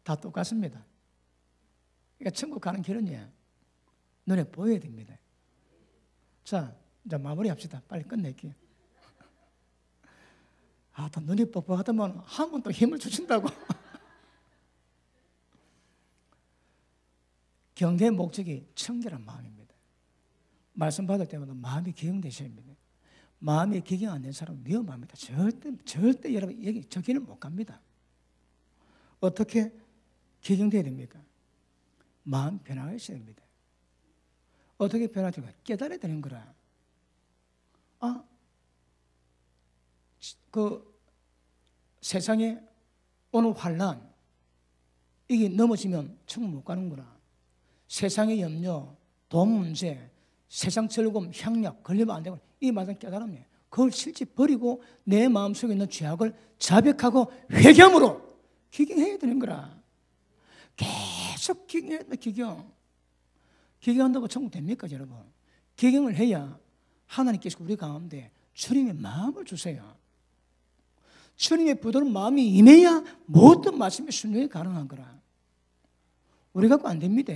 다 똑같습니다. 그러니까 천국 가는 길은요, 눈에 보여야 됩니다. 자, 이제 마무리합시다. 빨리 끝낼게요. 또 눈이 뻑뻑하다면 하면 또 힘을 주신다고. 경계의 목적이 청결한 마음입니다. 말씀 받을 때마다 마음이 기경되셔야 합니다. 마음이 기경 안 된 사람은 위험합니다. 절대 여러분 저 길을 못 갑니다. 어떻게 기경돼야 됩니까? 마음 변화가 있어야 됩니다. 어떻게 변화될까? 깨달아야 되는 거라. 그 세상에 오는 환난, 이게 넘어지면 천국 못 가는구나. 세상의 염려, 돈 문제, 세상 즐거움, 향락, 걸리면 안 되고, 이 맛은 깨달음이에요. 그걸 실제 버리고 내 마음속에 있는 죄악을 자백하고 회개함으로 기경해야 되는 거라. 계속 기경해야 돼, 기경. 기경한다고 천국 됩니까, 여러분? 기경을 해야 하나님께서 우리 가운데 주님의 마음을 주세요. 주님의 부드러운 마음이 임해야 모든 말씀이 순종이 가능한 거라. 우리 갖고 안 됩니다.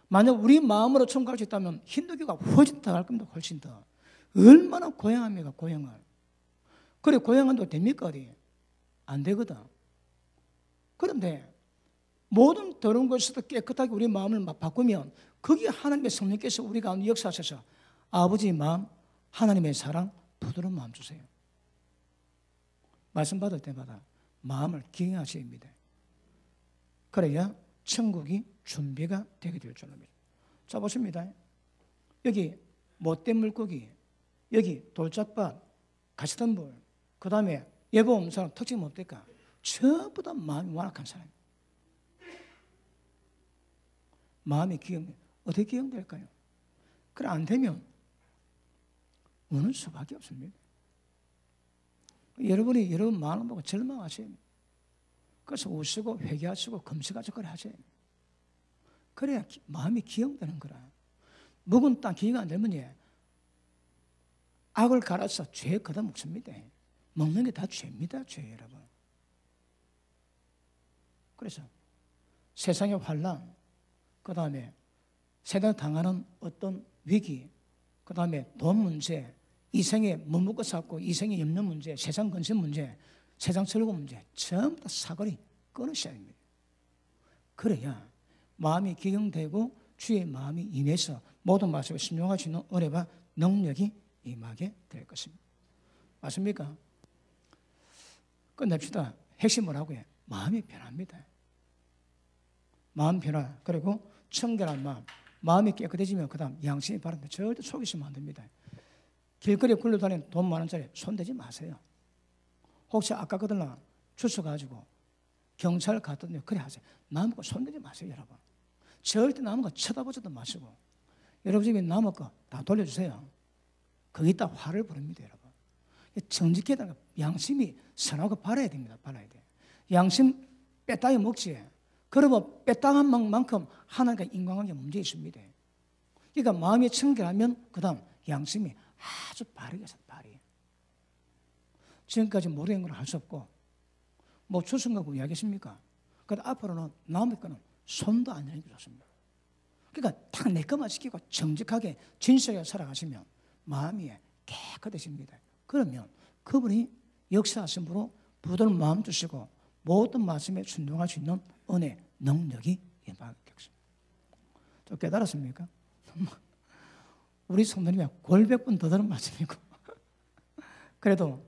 만약 우리 마음으로 천국 갈 수 있다면 힌두교가 훨씬 더 갈 겁니다. 훨씬 더. 얼마나 고향합니까, 고향을. 그래, 고향한다고 됩니까, 어디? 안 되거든. 그런데 모든 더러운 것에서도 깨끗하게 우리 마음을 바꾸면 거기에 하나님의 성령께서 우리 가운데 역사하셔서 아버지의 마음, 하나님의 사랑, 부드러운 마음 주세요. 말씀 받을 때마다 마음을 기경하셔야 합니다. 그래야 천국이 준비가 되게 될 줄 압니다. 자, 보십니다. 여기 못된 물고기, 여기 돌짝밭, 가시덤불, 그 다음에 예보 없는 사람 특징이 뭡니까? 전부 다 마음이 완악한 사람. 마음이 기경, 어떻게 기경될까요? 그래, 안 되면 우는 수밖에 없습니다. 여러분이 여러분 마음 보고 절망하세요. 그래서 우시고 회개하시고 금식하시고 그래 하세요. 그래야 마음이 기용되는 거라. 묵은 땅 기가 안 되면 악을 갈아서 죄 걷어 먹습니다. 먹는 게 다 죄입니다, 죄 여러분. 그래서 세상의 환난, 그 다음에 세상에 당하는 어떤 위기, 그 다음에 돈 문제, 이생에 못 먹고 살고 이생의 염려 문제, 세상 근심 문제, 세상 즐거움 문제 전부 다 사거리 끊으셔야 합니다. 그래야 마음이 기경되고 주의 마음이 임해서 모든 말씀에 순종할 수 있는 은혜와 능력이 임하게 될 것입니다. 맞습니까? 끝냅시다. 핵심 뭐라고요? 마음이 변합니다. 마음 변화, 그리고 청결한 마음, 마음이 깨끗해지면 그 다음 양심이 바른데 절대 속이시면 안 됩니다. 길거리에 굴러다니는 돈 많은 자리에 손대지 마세요. 혹시 아까 그들나 주워가지고 경찰 갔던데 그래 하세요. 남의 거 손대지 마세요, 여러분. 절대 남의 거 쳐다보지도 마시고 여러분 집에 남의 거 다 돌려주세요. 거기다 화를 부릅니다, 여러분. 정직해야 되는 양심이 선하고 바라야 됩니다. 바라야 돼. 양심 빼따기 먹지. 그러면 빼따간 만큼 하나님과 인간관계 문제 있습니다. 그러니까 마음이 청결하면 그 다음 양심이 아주 바르게 해서 바르게. 지금까지 모르는 걸 할 수 없고 뭐 출생하고 이야기했습니까? 그런데 앞으로는 남의 거는 손도 안 내는 게 좋습니다. 그러니까 딱 내 것만 시키고 정직하게 진실하게 살아가시면 마음이 깨끗해집니다. 그러면 그분이 역사하신 분으로 부드러운 마음 주시고 모든 말씀에 순종할 수 있는 은혜, 능력이 임하겠습니다. 좀 깨달았습니까? 우리 성도님이 골백번 더 들은 말씀이고 그래도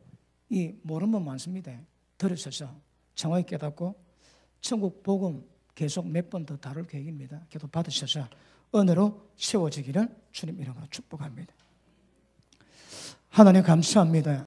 이 모르는 분 많습니다. 들으셔서 정확히 깨닫고 천국 복음 계속 몇 번 더 다룰 계획입니다. 기도 받으셔서 은혜로 세워지기를 주님 이름으로 축복합니다. 하나님 감사합니다.